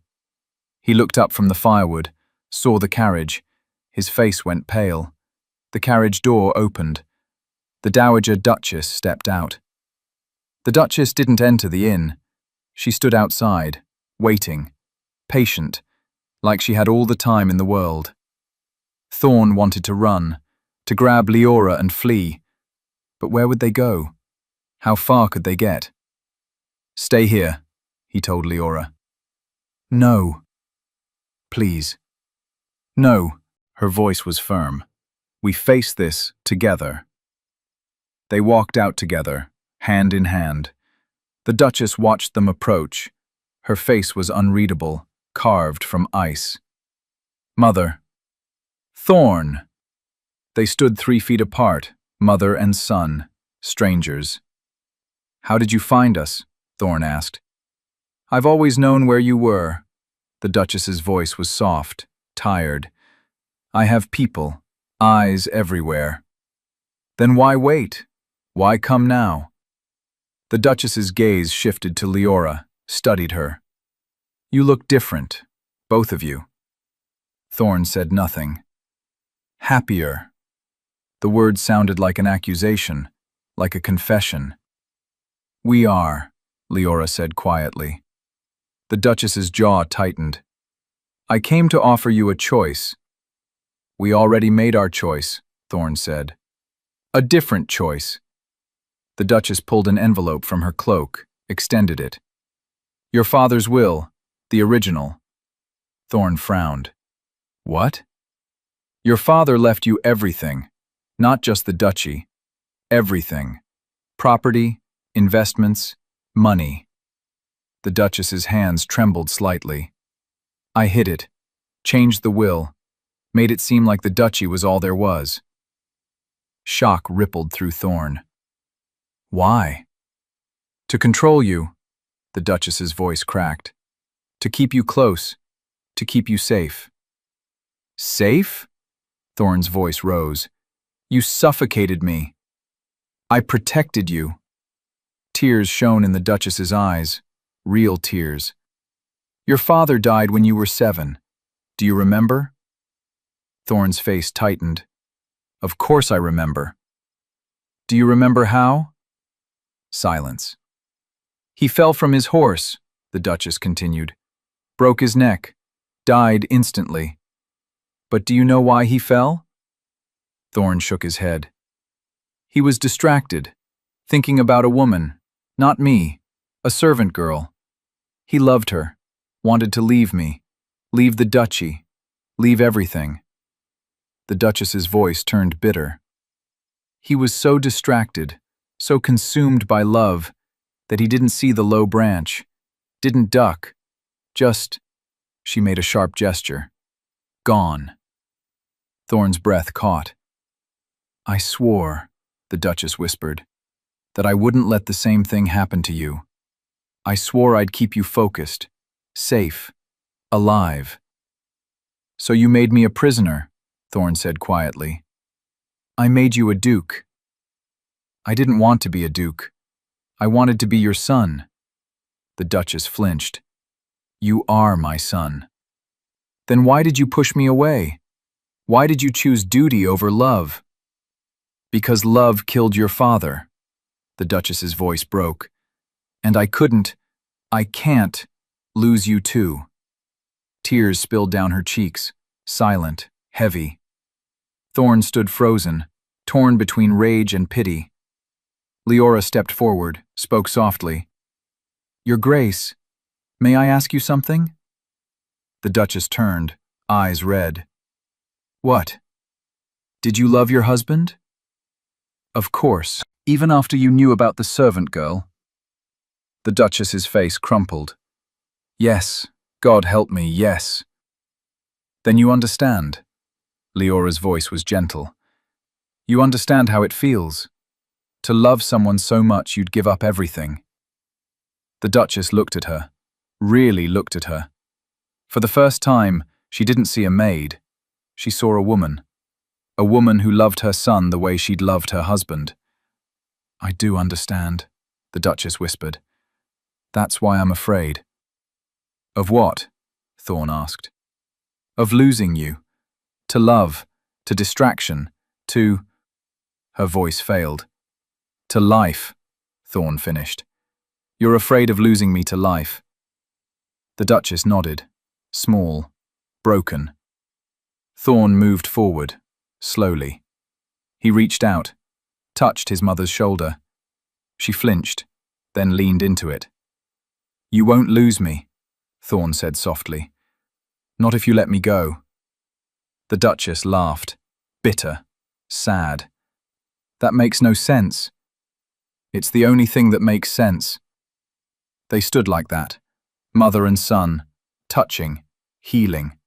He looked up from the firewood, saw the carriage. His face went pale. The carriage door opened. The Dowager Duchess stepped out. The Duchess didn't enter the inn. She stood outside, waiting, patient, like she had all the time in the world. Thorn wanted to run, to grab Leora and flee. But where would they go? How far could they get? "Stay here," he told Leora. "No." "Please." "No." Her voice was firm. "We face this together." They walked out together, hand in hand. The Duchess watched them approach. Her face was unreadable, carved from ice. "Mother." "Thorn." They stood 3 feet apart, mother and son, strangers. "How did you find us?" Thorn asked. "I've always known where you were." The Duchess's voice was soft, tired. "I have people, eyes everywhere." "Then why wait? Why come now?" The Duchess's gaze shifted to Leora, studied her. "You look different, both of you." Thorn said nothing. "Happier." The word sounded like an accusation, like a confession. "We are," Leora said quietly. The Duchess's jaw tightened. "I came to offer you a choice." "We already made our choice," Thorn said. "A different choice." The Duchess pulled an envelope from her cloak, extended it. "Your father's will, the original." Thorn frowned. "What?" "Your father left you everything, not just the duchy. Everything. Property, investments, money." The Duchess's hands trembled slightly. "I hid it, changed the will, made it seem like the duchy was all there was." Shock rippled through Thorn. "Why?" "To control you," the Duchess's voice cracked. "To keep you close, to keep you safe." "Safe?" Thorn's voice rose. "You suffocated me." "I protected you." Tears shone in the Duchess's eyes, real tears. "Your father died when you were 7. Do you remember?" Thorn's face tightened. "Of course I remember." "Do you remember how?" Silence. "He fell from his horse," the Duchess continued. "Broke his neck. Died instantly. But do you know why he fell?" Thorn shook his head. "He was distracted, thinking about a woman, not me, a servant girl. He loved her, wanted to leave me, leave the duchy, leave everything." The Duchess's voice turned bitter. "He was so distracted, so consumed by love, that he didn't see the low branch, didn't duck, just," she made a sharp gesture, "gone." Thorn's breath caught. "I swore," the Duchess whispered, "that I wouldn't let the same thing happen to you. I swore I'd keep you focused, safe, alive." "So you made me a prisoner," Thorn said quietly. "I made you a duke." "I didn't want to be a duke. I wanted to be your son." The Duchess flinched. "You are my son." "Then why did you push me away? Why did you choose duty over love?" "Because love killed your father." The Duchess's voice broke. "And I can't, lose you too." Tears spilled down her cheeks, silent, heavy. Thorn stood frozen, torn between rage and pity. Leora stepped forward, spoke softly. "Your Grace, may I ask you something?" The Duchess turned, eyes red. "What? Did you love your husband?" "Of course, even after you knew about the servant girl." The Duchess's face crumpled. "Yes, God help me, yes." "Then you understand." Leora's voice was gentle. "You understand how it feels. To love someone so much you'd give up everything." The Duchess looked at her, really looked at her. For the first time, she didn't see a maid. She saw a woman who loved her son the way she'd loved her husband. "I do understand," the Duchess whispered. "That's why I'm afraid." "Of what?" Thorn asked. "Of losing you. To love, to distraction, to—" Her voice failed. "To life," Thorn finished. "You're afraid of losing me to life." The Duchess nodded, small, broken. Thorn moved forward, slowly. He reached out, touched his mother's shoulder. She flinched, then leaned into it. "You won't lose me," Thorn said softly. "Not if you let me go." The Duchess laughed, bitter, sad. "That makes no sense. It's the only thing that makes sense." They stood like that, mother and son, touching, healing.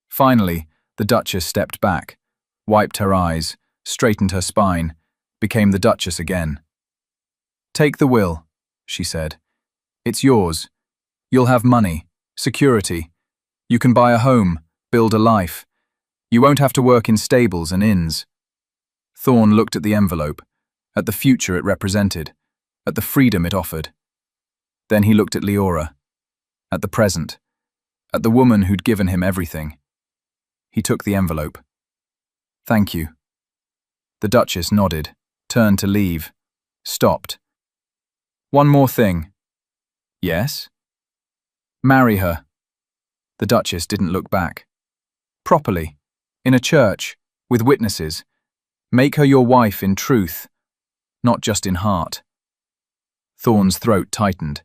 Finally, the Duchess stepped back, wiped her eyes, straightened her spine, became the Duchess again. "Take the will," she said. "It's yours. You'll have money, security. You can buy a home, build a life. You won't have to work in stables and inns." Thorn looked at the envelope, at the future it represented, at the freedom it offered. Then he looked at Leora, at the present, at the woman who'd given him everything. He took the envelope. "Thank you." The Duchess nodded, turned to leave, stopped. "One more thing." "Yes?" "Marry her." The Duchess didn't look back. "Properly, in a church, with witnesses. Make her your wife in truth, not just in heart." Thorn's throat tightened.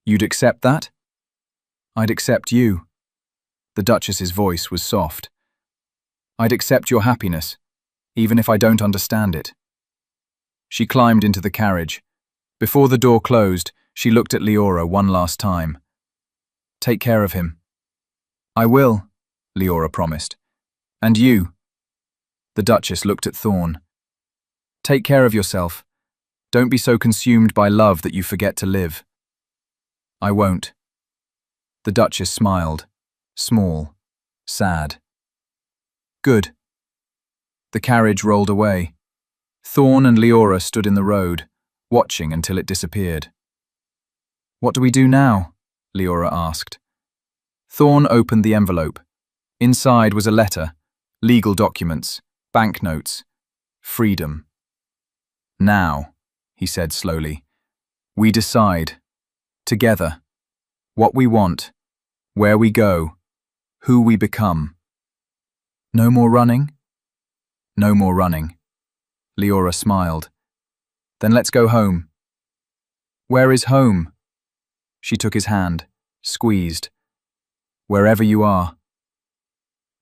"You'd accept that?" "I'd accept you." The Duchess's voice was soft. "I'd accept your happiness, even if I don't understand it." She climbed into the carriage. Before the door closed, she looked at Leora one last time. "Take care of him." "I will," Leora promised. "And you?" The Duchess looked at Thorn. "Take care of yourself. Don't be so consumed by love that you forget to live." "I won't." The Duchess smiled, small, sad. "Good." The carriage rolled away. Thorn and Leora stood in the road, watching until it disappeared. "What do we do now?" Leora asked. Thorn opened the envelope. Inside was a letter, legal documents, banknotes, freedom. "Now," he said slowly, "we decide, together, what we want, where we go, who we become." "No more running?" "No more running." Leora smiled. "Then let's go home." "Where is home?" She took his hand, squeezed. "Wherever you are."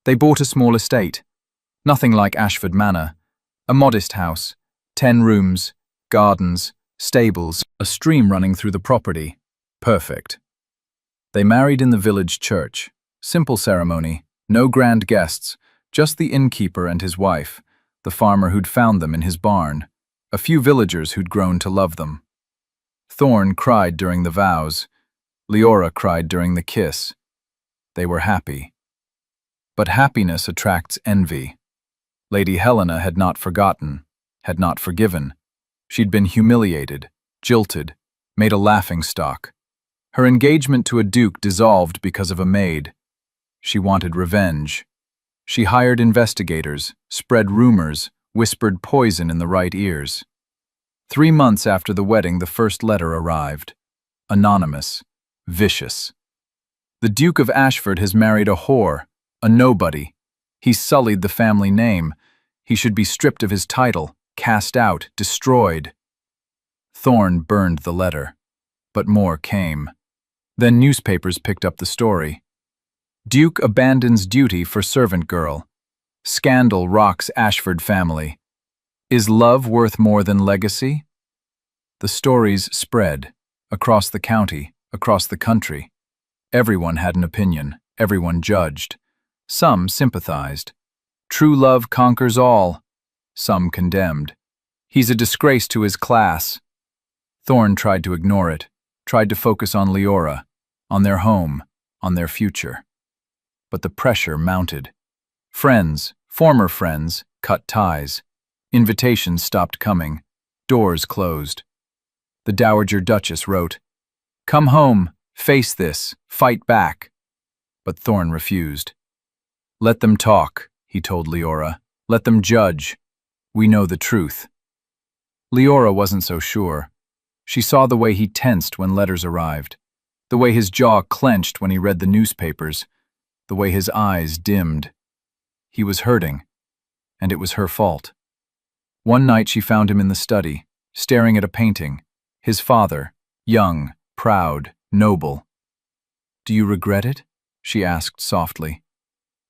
They bought a small estate. Nothing like Ashford Manor. A modest house, 10 rooms, gardens, stables, a stream running through the property. Perfect. They married in the village church. Simple ceremony, no grand guests, just the innkeeper and his wife, the farmer who'd found them in his barn, a few villagers who'd grown to love them. Thorn cried during the vows. Leora cried during the kiss. They were happy. But happiness attracts envy. Lady Helena had not forgotten, had not forgiven. She'd been humiliated, jilted, made a laughingstock. Her engagement to a duke dissolved because of a maid. She wanted revenge. She hired investigators, spread rumors, whispered poison in the right ears. 3 months after the wedding, the first letter arrived. Anonymous, vicious. "The Duke of Ashford has married a whore, a nobody. He's sullied the family name. He should be stripped of his title, cast out, destroyed." Thorn burned the letter, but more came. Then newspapers picked up the story. "Duke abandons duty for servant girl. Scandal rocks Ashford family. Is love worth more than legacy?" The stories spread, across the county, across the country. Everyone had an opinion, everyone judged. Some sympathized. True love conquers all. Some condemned. He's a disgrace to his class. Thorn tried to ignore it, tried to focus on Leora, on their home, on their future. But the pressure mounted. Friends, former friends, cut ties. Invitations stopped coming. Doors closed. The Dowager Duchess wrote, "Come home, face this, fight back." But Thorn refused. "Let them talk," he told Leora. "Let them judge. We know the truth." Leora wasn't so sure. She saw the way he tensed when letters arrived, the way his jaw clenched when he read the newspapers, the way his eyes dimmed. He was hurting, and it was her fault. One night she found him in the study, staring at a painting, his father, young, proud, noble. "Do you regret it?" she asked softly.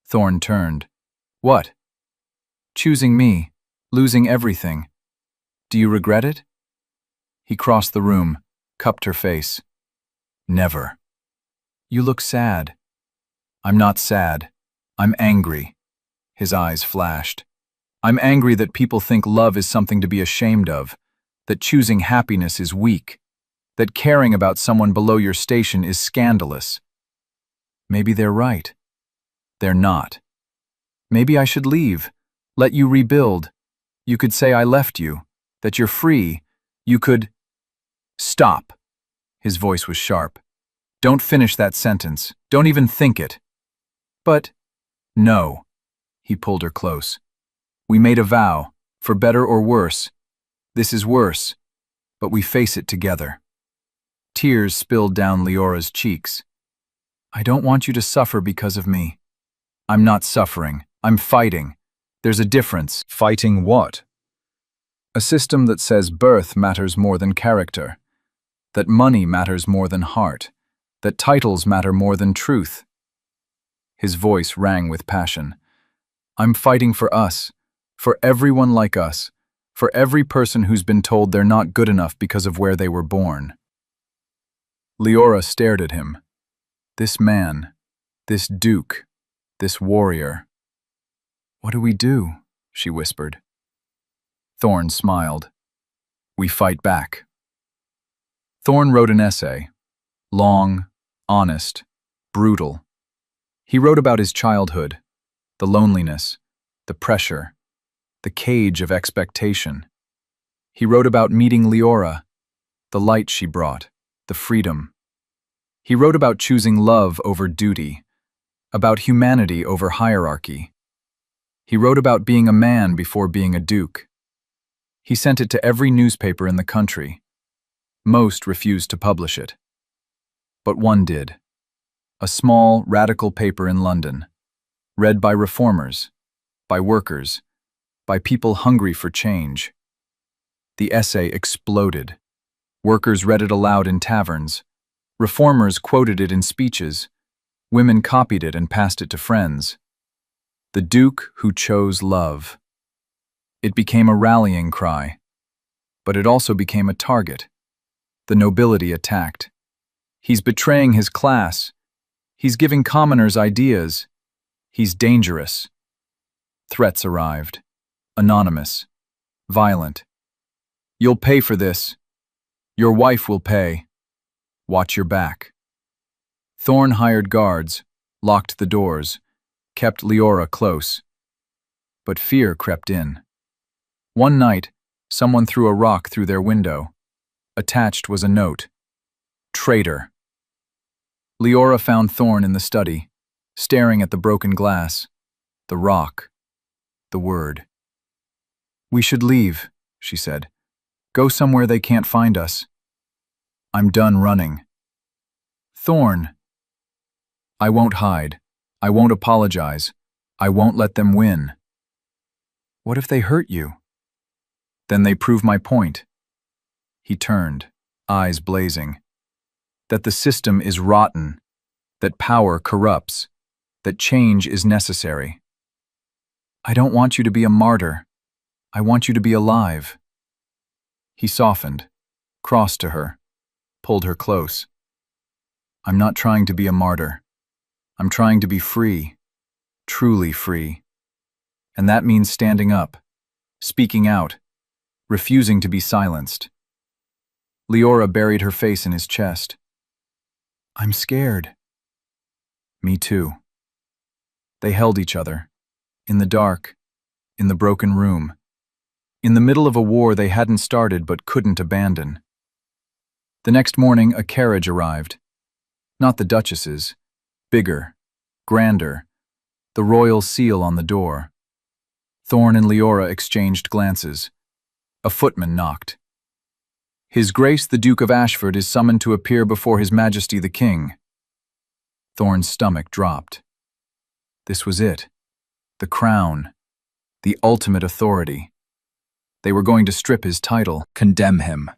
Thorn turned. "What?" "Choosing me, losing everything. Do you regret it?" He crossed the room, cupped her face. Never. You look sad. I'm not sad. I'm angry. His eyes flashed. I'm angry that people think love is something to be ashamed of, that choosing happiness is weak, that caring about someone below your station is scandalous. Maybe they're right. They're not. Maybe I should leave, let you rebuild. You could say I left you, that you're free. You could... Stop. His voice was sharp. Don't finish that sentence. Don't even think it. But... No. He pulled her close. We made a vow, for better or worse. This is worse, but we face it together. Tears spilled down Leora's cheeks. I don't want you to suffer because of me. I'm not suffering. I'm fighting. There's a difference. Fighting what? A system that says birth matters more than character, that money matters more than heart, that titles matter more than truth. His voice rang with passion. I'm fighting for us, for everyone like us, for every person who's been told they're not good enough because of where they were born. Leora stared at him. This man, this duke, this warrior. What do we do? She whispered. Thorn smiled. We fight back. Thorn wrote an essay. Long, honest, brutal. He wrote about his childhood, the loneliness, the pressure, the cage of expectation. He wrote about meeting Leora, the light she brought, the freedom. He wrote about choosing love over duty, about humanity over hierarchy. He wrote about being a man before being a duke. He sent it to every newspaper in the country. Most refused to publish it. But one did. A small, radical paper in London, read by reformers, by workers, by people hungry for change. The essay exploded. Workers read it aloud in taverns. Reformers quoted it in speeches. Women copied it and passed it to friends. The Duke who chose love. It became a rallying cry, but it also became a target. The nobility attacked. He's betraying his class. He's giving commoners ideas. He's dangerous. Threats arrived. Anonymous. Violent. You'll pay for this. Your wife will pay. Watch your back. Thorn hired guards, locked the doors, kept Leora close. But fear crept in. One night, someone threw a rock through their window. Attached was a note. Traitor. Leora found Thorn in the study, staring at the broken glass, the rock, the word. We should leave, she said. Go somewhere they can't find us. I'm done running. Thorn. I won't hide. I won't apologize. I won't let them win. What if they hurt you? Then they prove my point. He turned, eyes blazing. That the system is rotten, that power corrupts, that change is necessary. I don't want you to be a martyr. I want you to be alive. He softened, crossed to her, pulled her close. I'm not trying to be a martyr. I'm trying to be free, truly free. And that means standing up, speaking out, refusing to be silenced. Leora buried her face in his chest. I'm scared. Me too. They held each other, in the dark, in the broken room, in the middle of a war they hadn't started but couldn't abandon. The next morning, a carriage arrived. Not the Duchess's, bigger, grander, the royal seal on the door. Thorn and Leora exchanged glances. A footman knocked. His Grace the Duke of Ashford is summoned to appear before His Majesty the King. Thorn's stomach dropped. This was it. The crown. The ultimate authority. They were going to strip his title, condemn him,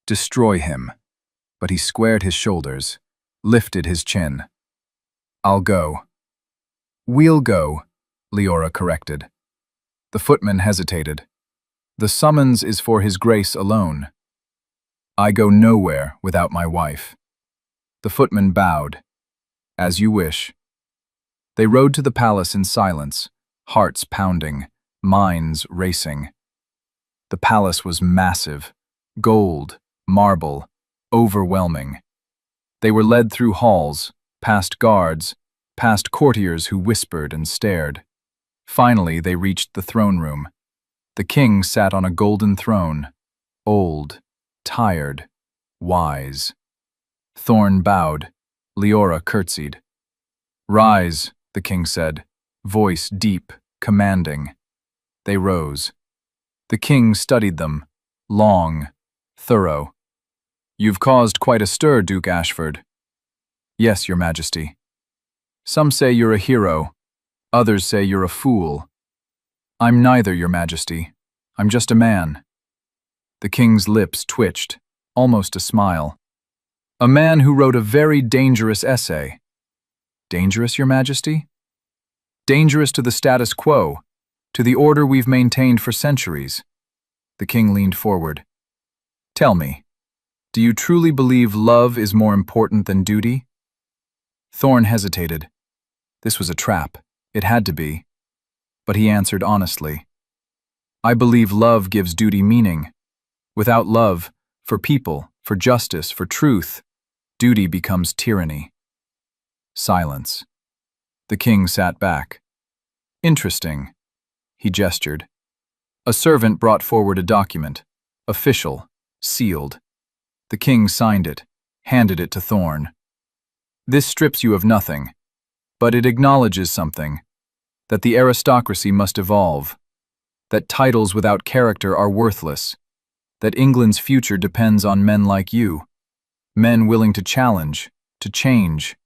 destroy him. But he squared his shoulders, lifted his chin. I'll go. We'll go, Leora corrected. The footman hesitated. The summons is for His Grace alone. I go nowhere without my wife. The footman bowed. As you wish. They rode to the palace in silence, hearts pounding, minds racing. The palace was massive, gold, marble, overwhelming. They were led through halls, past guards, past courtiers who whispered and stared. Finally, they reached the throne room. The king sat on a golden throne, old, tired, wise. Thorn bowed. Leora curtsied. Rise, the king said, voice deep, commanding. They rose. The king studied them, long, thorough. You've caused quite a stir, Duke Ashford. Yes, your majesty. Some say you're a hero, others say you're a fool. I'm neither, your majesty. I'm just a man. The king's lips twitched, almost a smile. A man who wrote a very dangerous essay. Dangerous, your majesty? Dangerous to the status quo, to the order we've maintained for centuries. The king leaned forward. Tell me, do you truly believe love is more important than duty? Thorn hesitated. This was a trap. It had to be. But he answered honestly. I believe love gives duty meaning. Without love, for people, for justice, for truth, duty becomes tyranny. Silence. The king sat back. Interesting. He gestured. A servant brought forward a document, official, sealed. The king signed it, handed it to Thorn. This strips you of nothing, but it acknowledges something, that the aristocracy must evolve, that titles without character are worthless, that England's future depends on men like you, men willing to challenge, to change,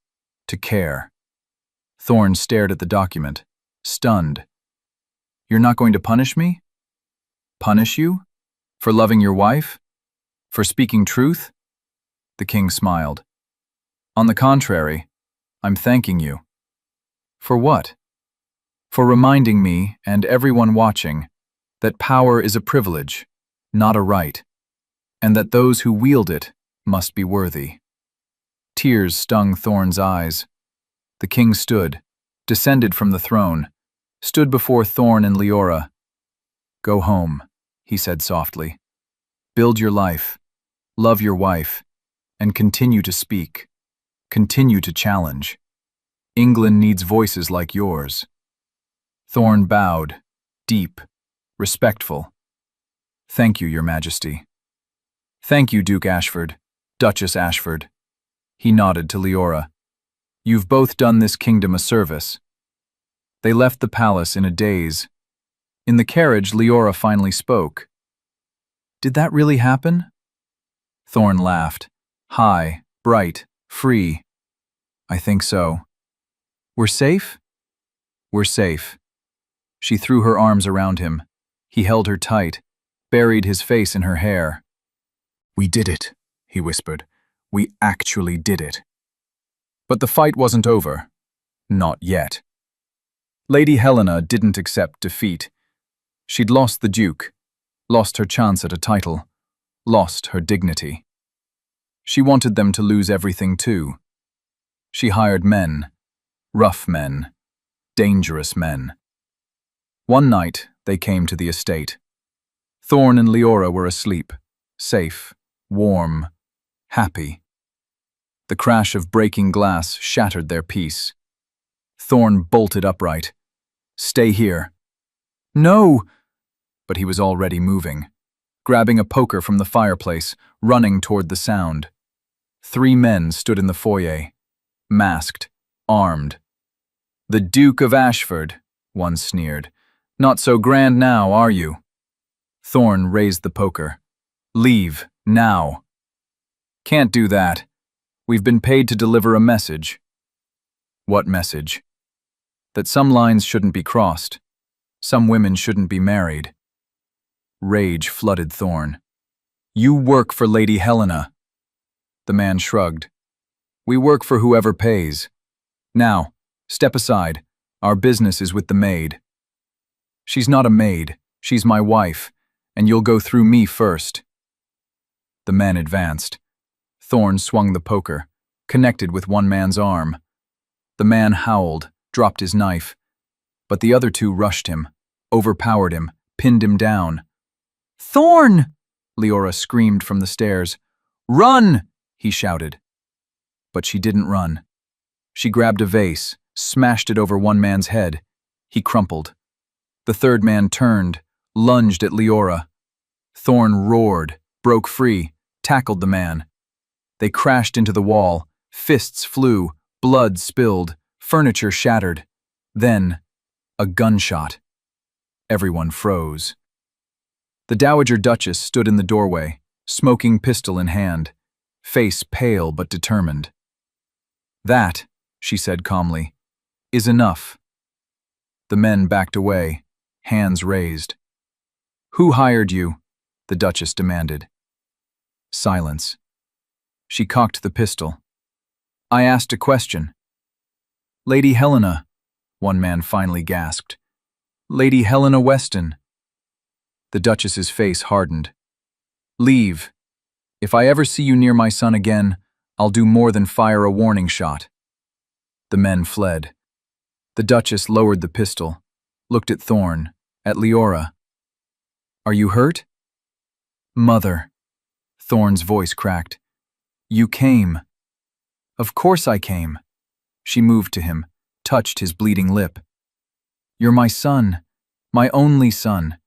to care. Thorn stared at the document, stunned. You're not going to punish me? Punish you? For loving your wife? For speaking truth? The king smiled. On the contrary, I'm thanking you. For what? For reminding me, and everyone watching, that power is a privilege, not a right, and that those who wield it must be worthy. Tears stung Thorn's eyes. The king stood, descended from the throne, stood before Thorn and Leora. Go home, he said softly. Build your life, love your wife, and continue to speak. Continue to challenge. England needs voices like yours. Thorn bowed, deep, respectful. Thank you, your majesty. Thank you, Duke Ashford, Duchess Ashford. He nodded to Leora. You've both done this kingdom a service. They left the palace in a daze. In the carriage, Leora finally spoke. Did that really happen? Thorn laughed. High, bright, free. I think so. We're safe? We're safe. She threw her arms around him. He held her tight, buried his face in her hair. We did it, he whispered. We actually did it. But the fight wasn't over. Not yet. Lady Helena didn't accept defeat. She'd lost the Duke, lost her chance at a title, lost her dignity. She wanted them to lose everything too. She hired men, rough men, dangerous men. One night, they came to the estate. Thorn and Leora were asleep, safe, warm, happy. The crash of breaking glass shattered their peace. Thorn bolted upright. Stay here. No! But he was already moving, grabbing a poker from the fireplace, running toward the sound. 3 men stood in the foyer, masked, armed. The Duke of Ashford, one sneered. Not so grand now, are you? Thorn raised the poker. Leave, now. Can't do that. We've been paid to deliver a message. What message? That some lines shouldn't be crossed. Some women shouldn't be married. Rage flooded Thorn. You work for Lady Helena. The man shrugged. We work for whoever pays. Now, step aside. Our business is with the maid. She's not a maid. She's my wife, and you'll go through me first. The men advanced. Thorn swung the poker, connected with one man's arm. The man howled, dropped his knife. But the other two rushed him, overpowered him, pinned him down. "Thorn!" Leora screamed from the stairs. "Run!" he shouted. But she didn't run. She grabbed a vase, smashed it over one man's head. He crumpled. The third man turned, lunged at Leora. Thorn roared, broke free, tackled the man. They crashed into the wall, fists flew, blood spilled, furniture shattered. Then, a gunshot. Everyone froze. The Dowager Duchess stood in the doorway, smoking pistol in hand, face pale but determined. "That," she said calmly, "is enough." The men backed away, hands raised. "Who hired you?" the Duchess demanded. Silence. She cocked the pistol. "I asked a question." "Lady Helena," one man finally gasped. "Lady Helena Weston." The Duchess's face hardened. "Leave. If I ever see you near my son again, I'll do more than fire a warning shot." The men fled. The Duchess lowered the pistol, looked at Thorn, at Leora. "Are you hurt?" "Mother." Thorn's voice cracked. "You came." "Of course I came." She moved to him, touched his bleeding lip. "You're my son, my only son.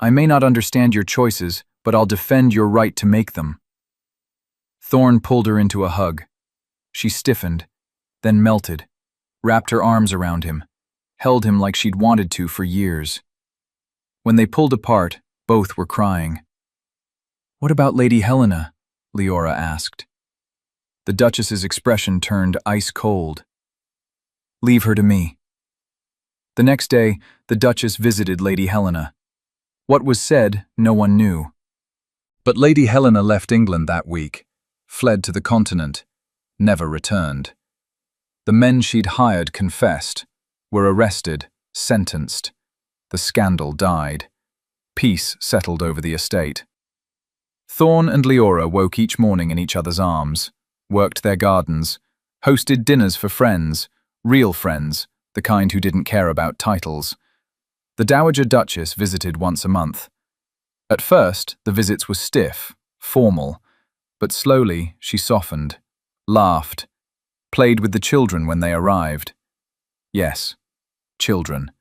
I may not understand your choices, but I'll defend your right to make them." Thorn pulled her into a hug. She stiffened, then melted, wrapped her arms around him, held him like she'd wanted to for years. When they pulled apart, both were crying. "What about Lady Helena?" Leora asked. The Duchess's expression turned ice cold. "Leave her to me." The next day, the Duchess visited Lady Helena. What was said, no one knew. But Lady Helena left England that week, fled to the continent, never returned. The men she'd hired confessed, were arrested, sentenced. The scandal died. Peace settled over the estate. Thorn and Leora woke each morning in each other's arms, worked their gardens, hosted dinners for friends, real friends, the kind who didn't care about titles. The Dowager Duchess visited once a month. At first, the visits were stiff, formal, but slowly she softened, laughed, played with the children when they arrived. Yes, children.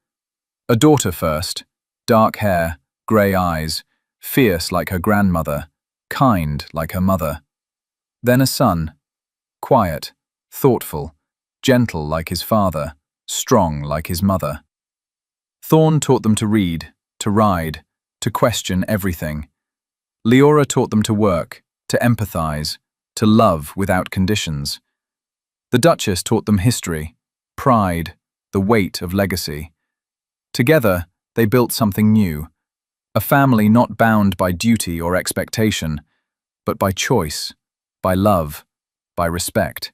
A daughter first, dark hair, grey eyes, fierce like her grandmother, kind like her mother. Then a son, quiet, thoughtful, gentle like his father, strong like his mother. Thorn taught them to read, to ride, to question everything. Leora taught them to work, to empathize, to love without conditions. The Duchess taught them history, pride, the weight of legacy. Together, they built something new, a family not bound by duty or expectation, but by choice, by love, by respect.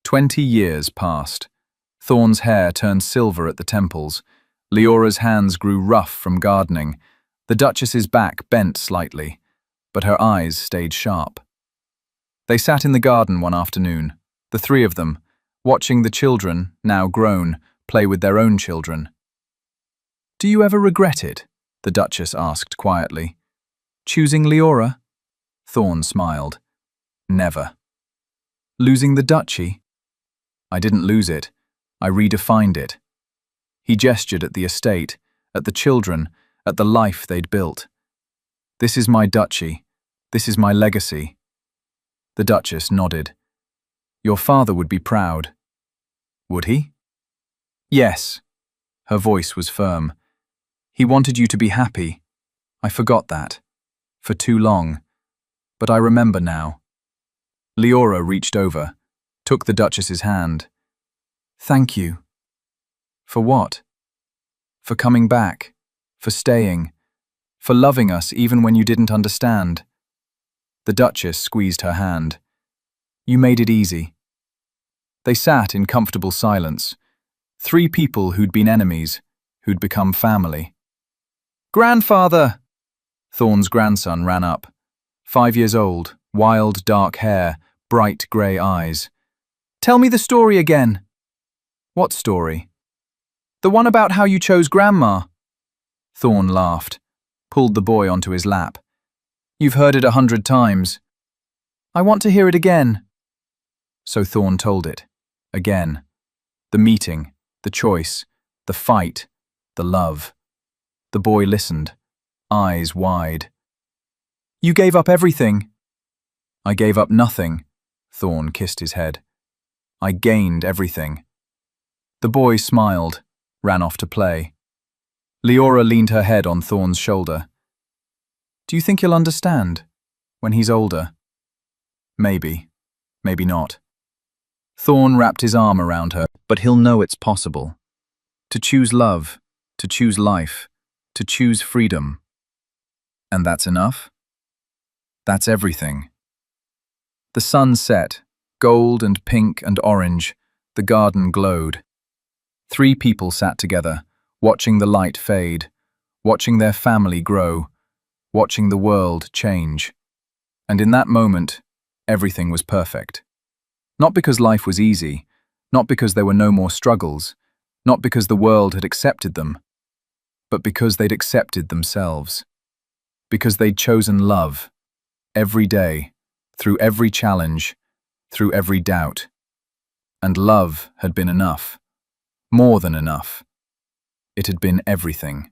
20 years passed. Thorn's hair turned silver at the temples. Leora's hands grew rough from gardening. The Duchess's back bent slightly, but her eyes stayed sharp. They sat in the garden one afternoon, the three of them, watching the children, now grown, play with their own children. "Do you ever regret it?" the Duchess asked quietly. "Choosing Leora?" Thorn smiled. "Never." "Losing the Duchy?" "I didn't lose it. I redefined it." He gestured at the estate, at the children, at the life they'd built. "This is my Duchy. This is my legacy." The Duchess nodded. "Your father would be proud." "Would he?" "Yes." Her voice was firm. "He wanted you to be happy. I forgot that. For too long. But I remember now." Leora reached over, took the Duchess's hand. "Thank you." "For what?" "For coming back. For staying. For loving us even when you didn't understand." The Duchess squeezed her hand. "You made it easy." They sat in comfortable silence. Three people who'd been enemies, who'd become family. "Grandfather!" Thorn's grandson ran up. 5 years old, wild dark hair, bright grey eyes. "Tell me the story again." "What story?" "The one about how you chose Grandma." Thorn laughed, pulled the boy onto his lap. "You've heard it 100 times. I want to hear it again." So Thorn told it, again. The meeting, the choice, the fight, the love. The boy listened, eyes wide. "You gave up everything." "I gave up nothing." Thorn kissed his head. "I gained everything." The boy smiled, ran off to play. Leora leaned her head on Thorn's shoulder. "Do you think he'll understand when he's older?" "Maybe, maybe not." Thorn wrapped his arm around her. "But he'll know it's possible. To choose love, to choose life, to choose freedom. And that's enough? That's everything." The sun set, gold and pink and orange. The garden glowed. 3 people sat together, watching the light fade, watching their family grow, watching the world change. And in that moment, everything was perfect. Not because life was easy, not because there were no more struggles, not because the world had accepted them, but because they'd accepted themselves. Because they'd chosen love, every day, through every challenge, through every doubt. And love had been enough, more than enough. It had been everything.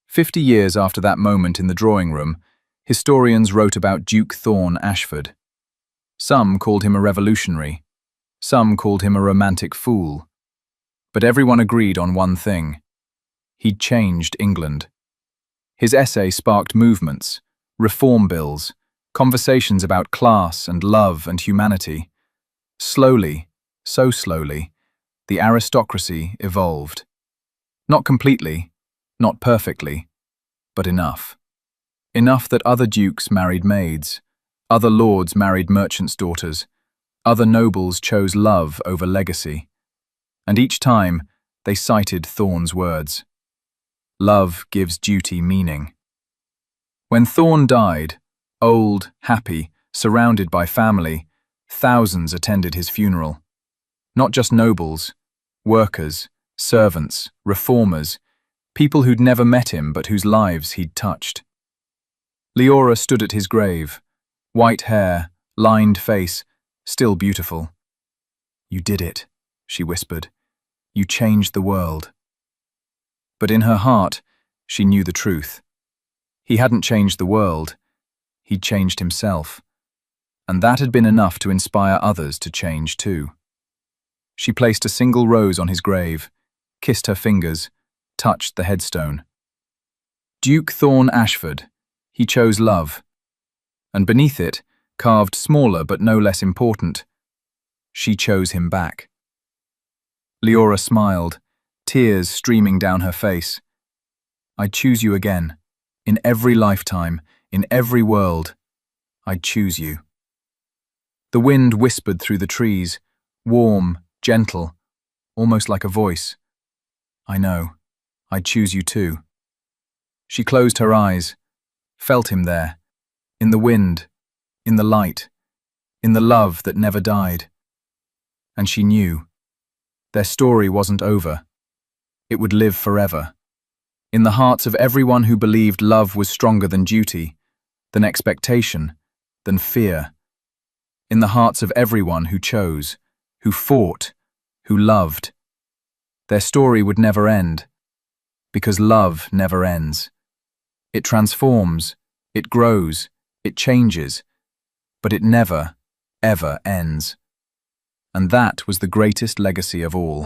50 years after that moment in the drawing room, historians wrote about Duke Thorn Ashford. Some called him a revolutionary, some called him a romantic fool. But everyone agreed on one thing. He'd changed England. His essay sparked movements, reform bills, conversations about class and love and humanity. Slowly, so slowly, the aristocracy evolved. Not completely, not perfectly, but enough. Enough that other dukes married maids, other lords married merchants' daughters, other nobles chose love over legacy. And each time, they cited Thorn's words. Love gives duty meaning. When Thorn died, old, happy, surrounded by family, thousands attended his funeral. Not just nobles, workers, servants, reformers, people who'd never met him but whose lives he'd touched. Leora stood at his grave, white hair, lined face, still beautiful. "You did it," she whispered. "You changed the world." But in her heart, she knew the truth. He hadn't changed the world, he'd changed himself. And that had been enough to inspire others to change too. She placed a single rose on his grave, kissed her fingers, touched the headstone. Duke Thorn Ashford, he chose love. And beneath it, carved smaller but no less important, she chose him back. Leora smiled, tears streaming down her face. "I'd choose you again. In every lifetime, in every world, I'd choose you." The wind whispered through the trees, warm, gentle, almost like a voice. "I know. I'd choose you too." She closed her eyes, felt him there, in the wind, in the light, in the love that never died. And she knew. Their story wasn't over. It would live forever. In the hearts of everyone who believed love was stronger than duty, than expectation, than fear. In the hearts of everyone who chose, who fought, who loved. Their story would never end, because love never ends. It transforms, it grows, it changes, but it never, ever ends. And that was the greatest legacy of all.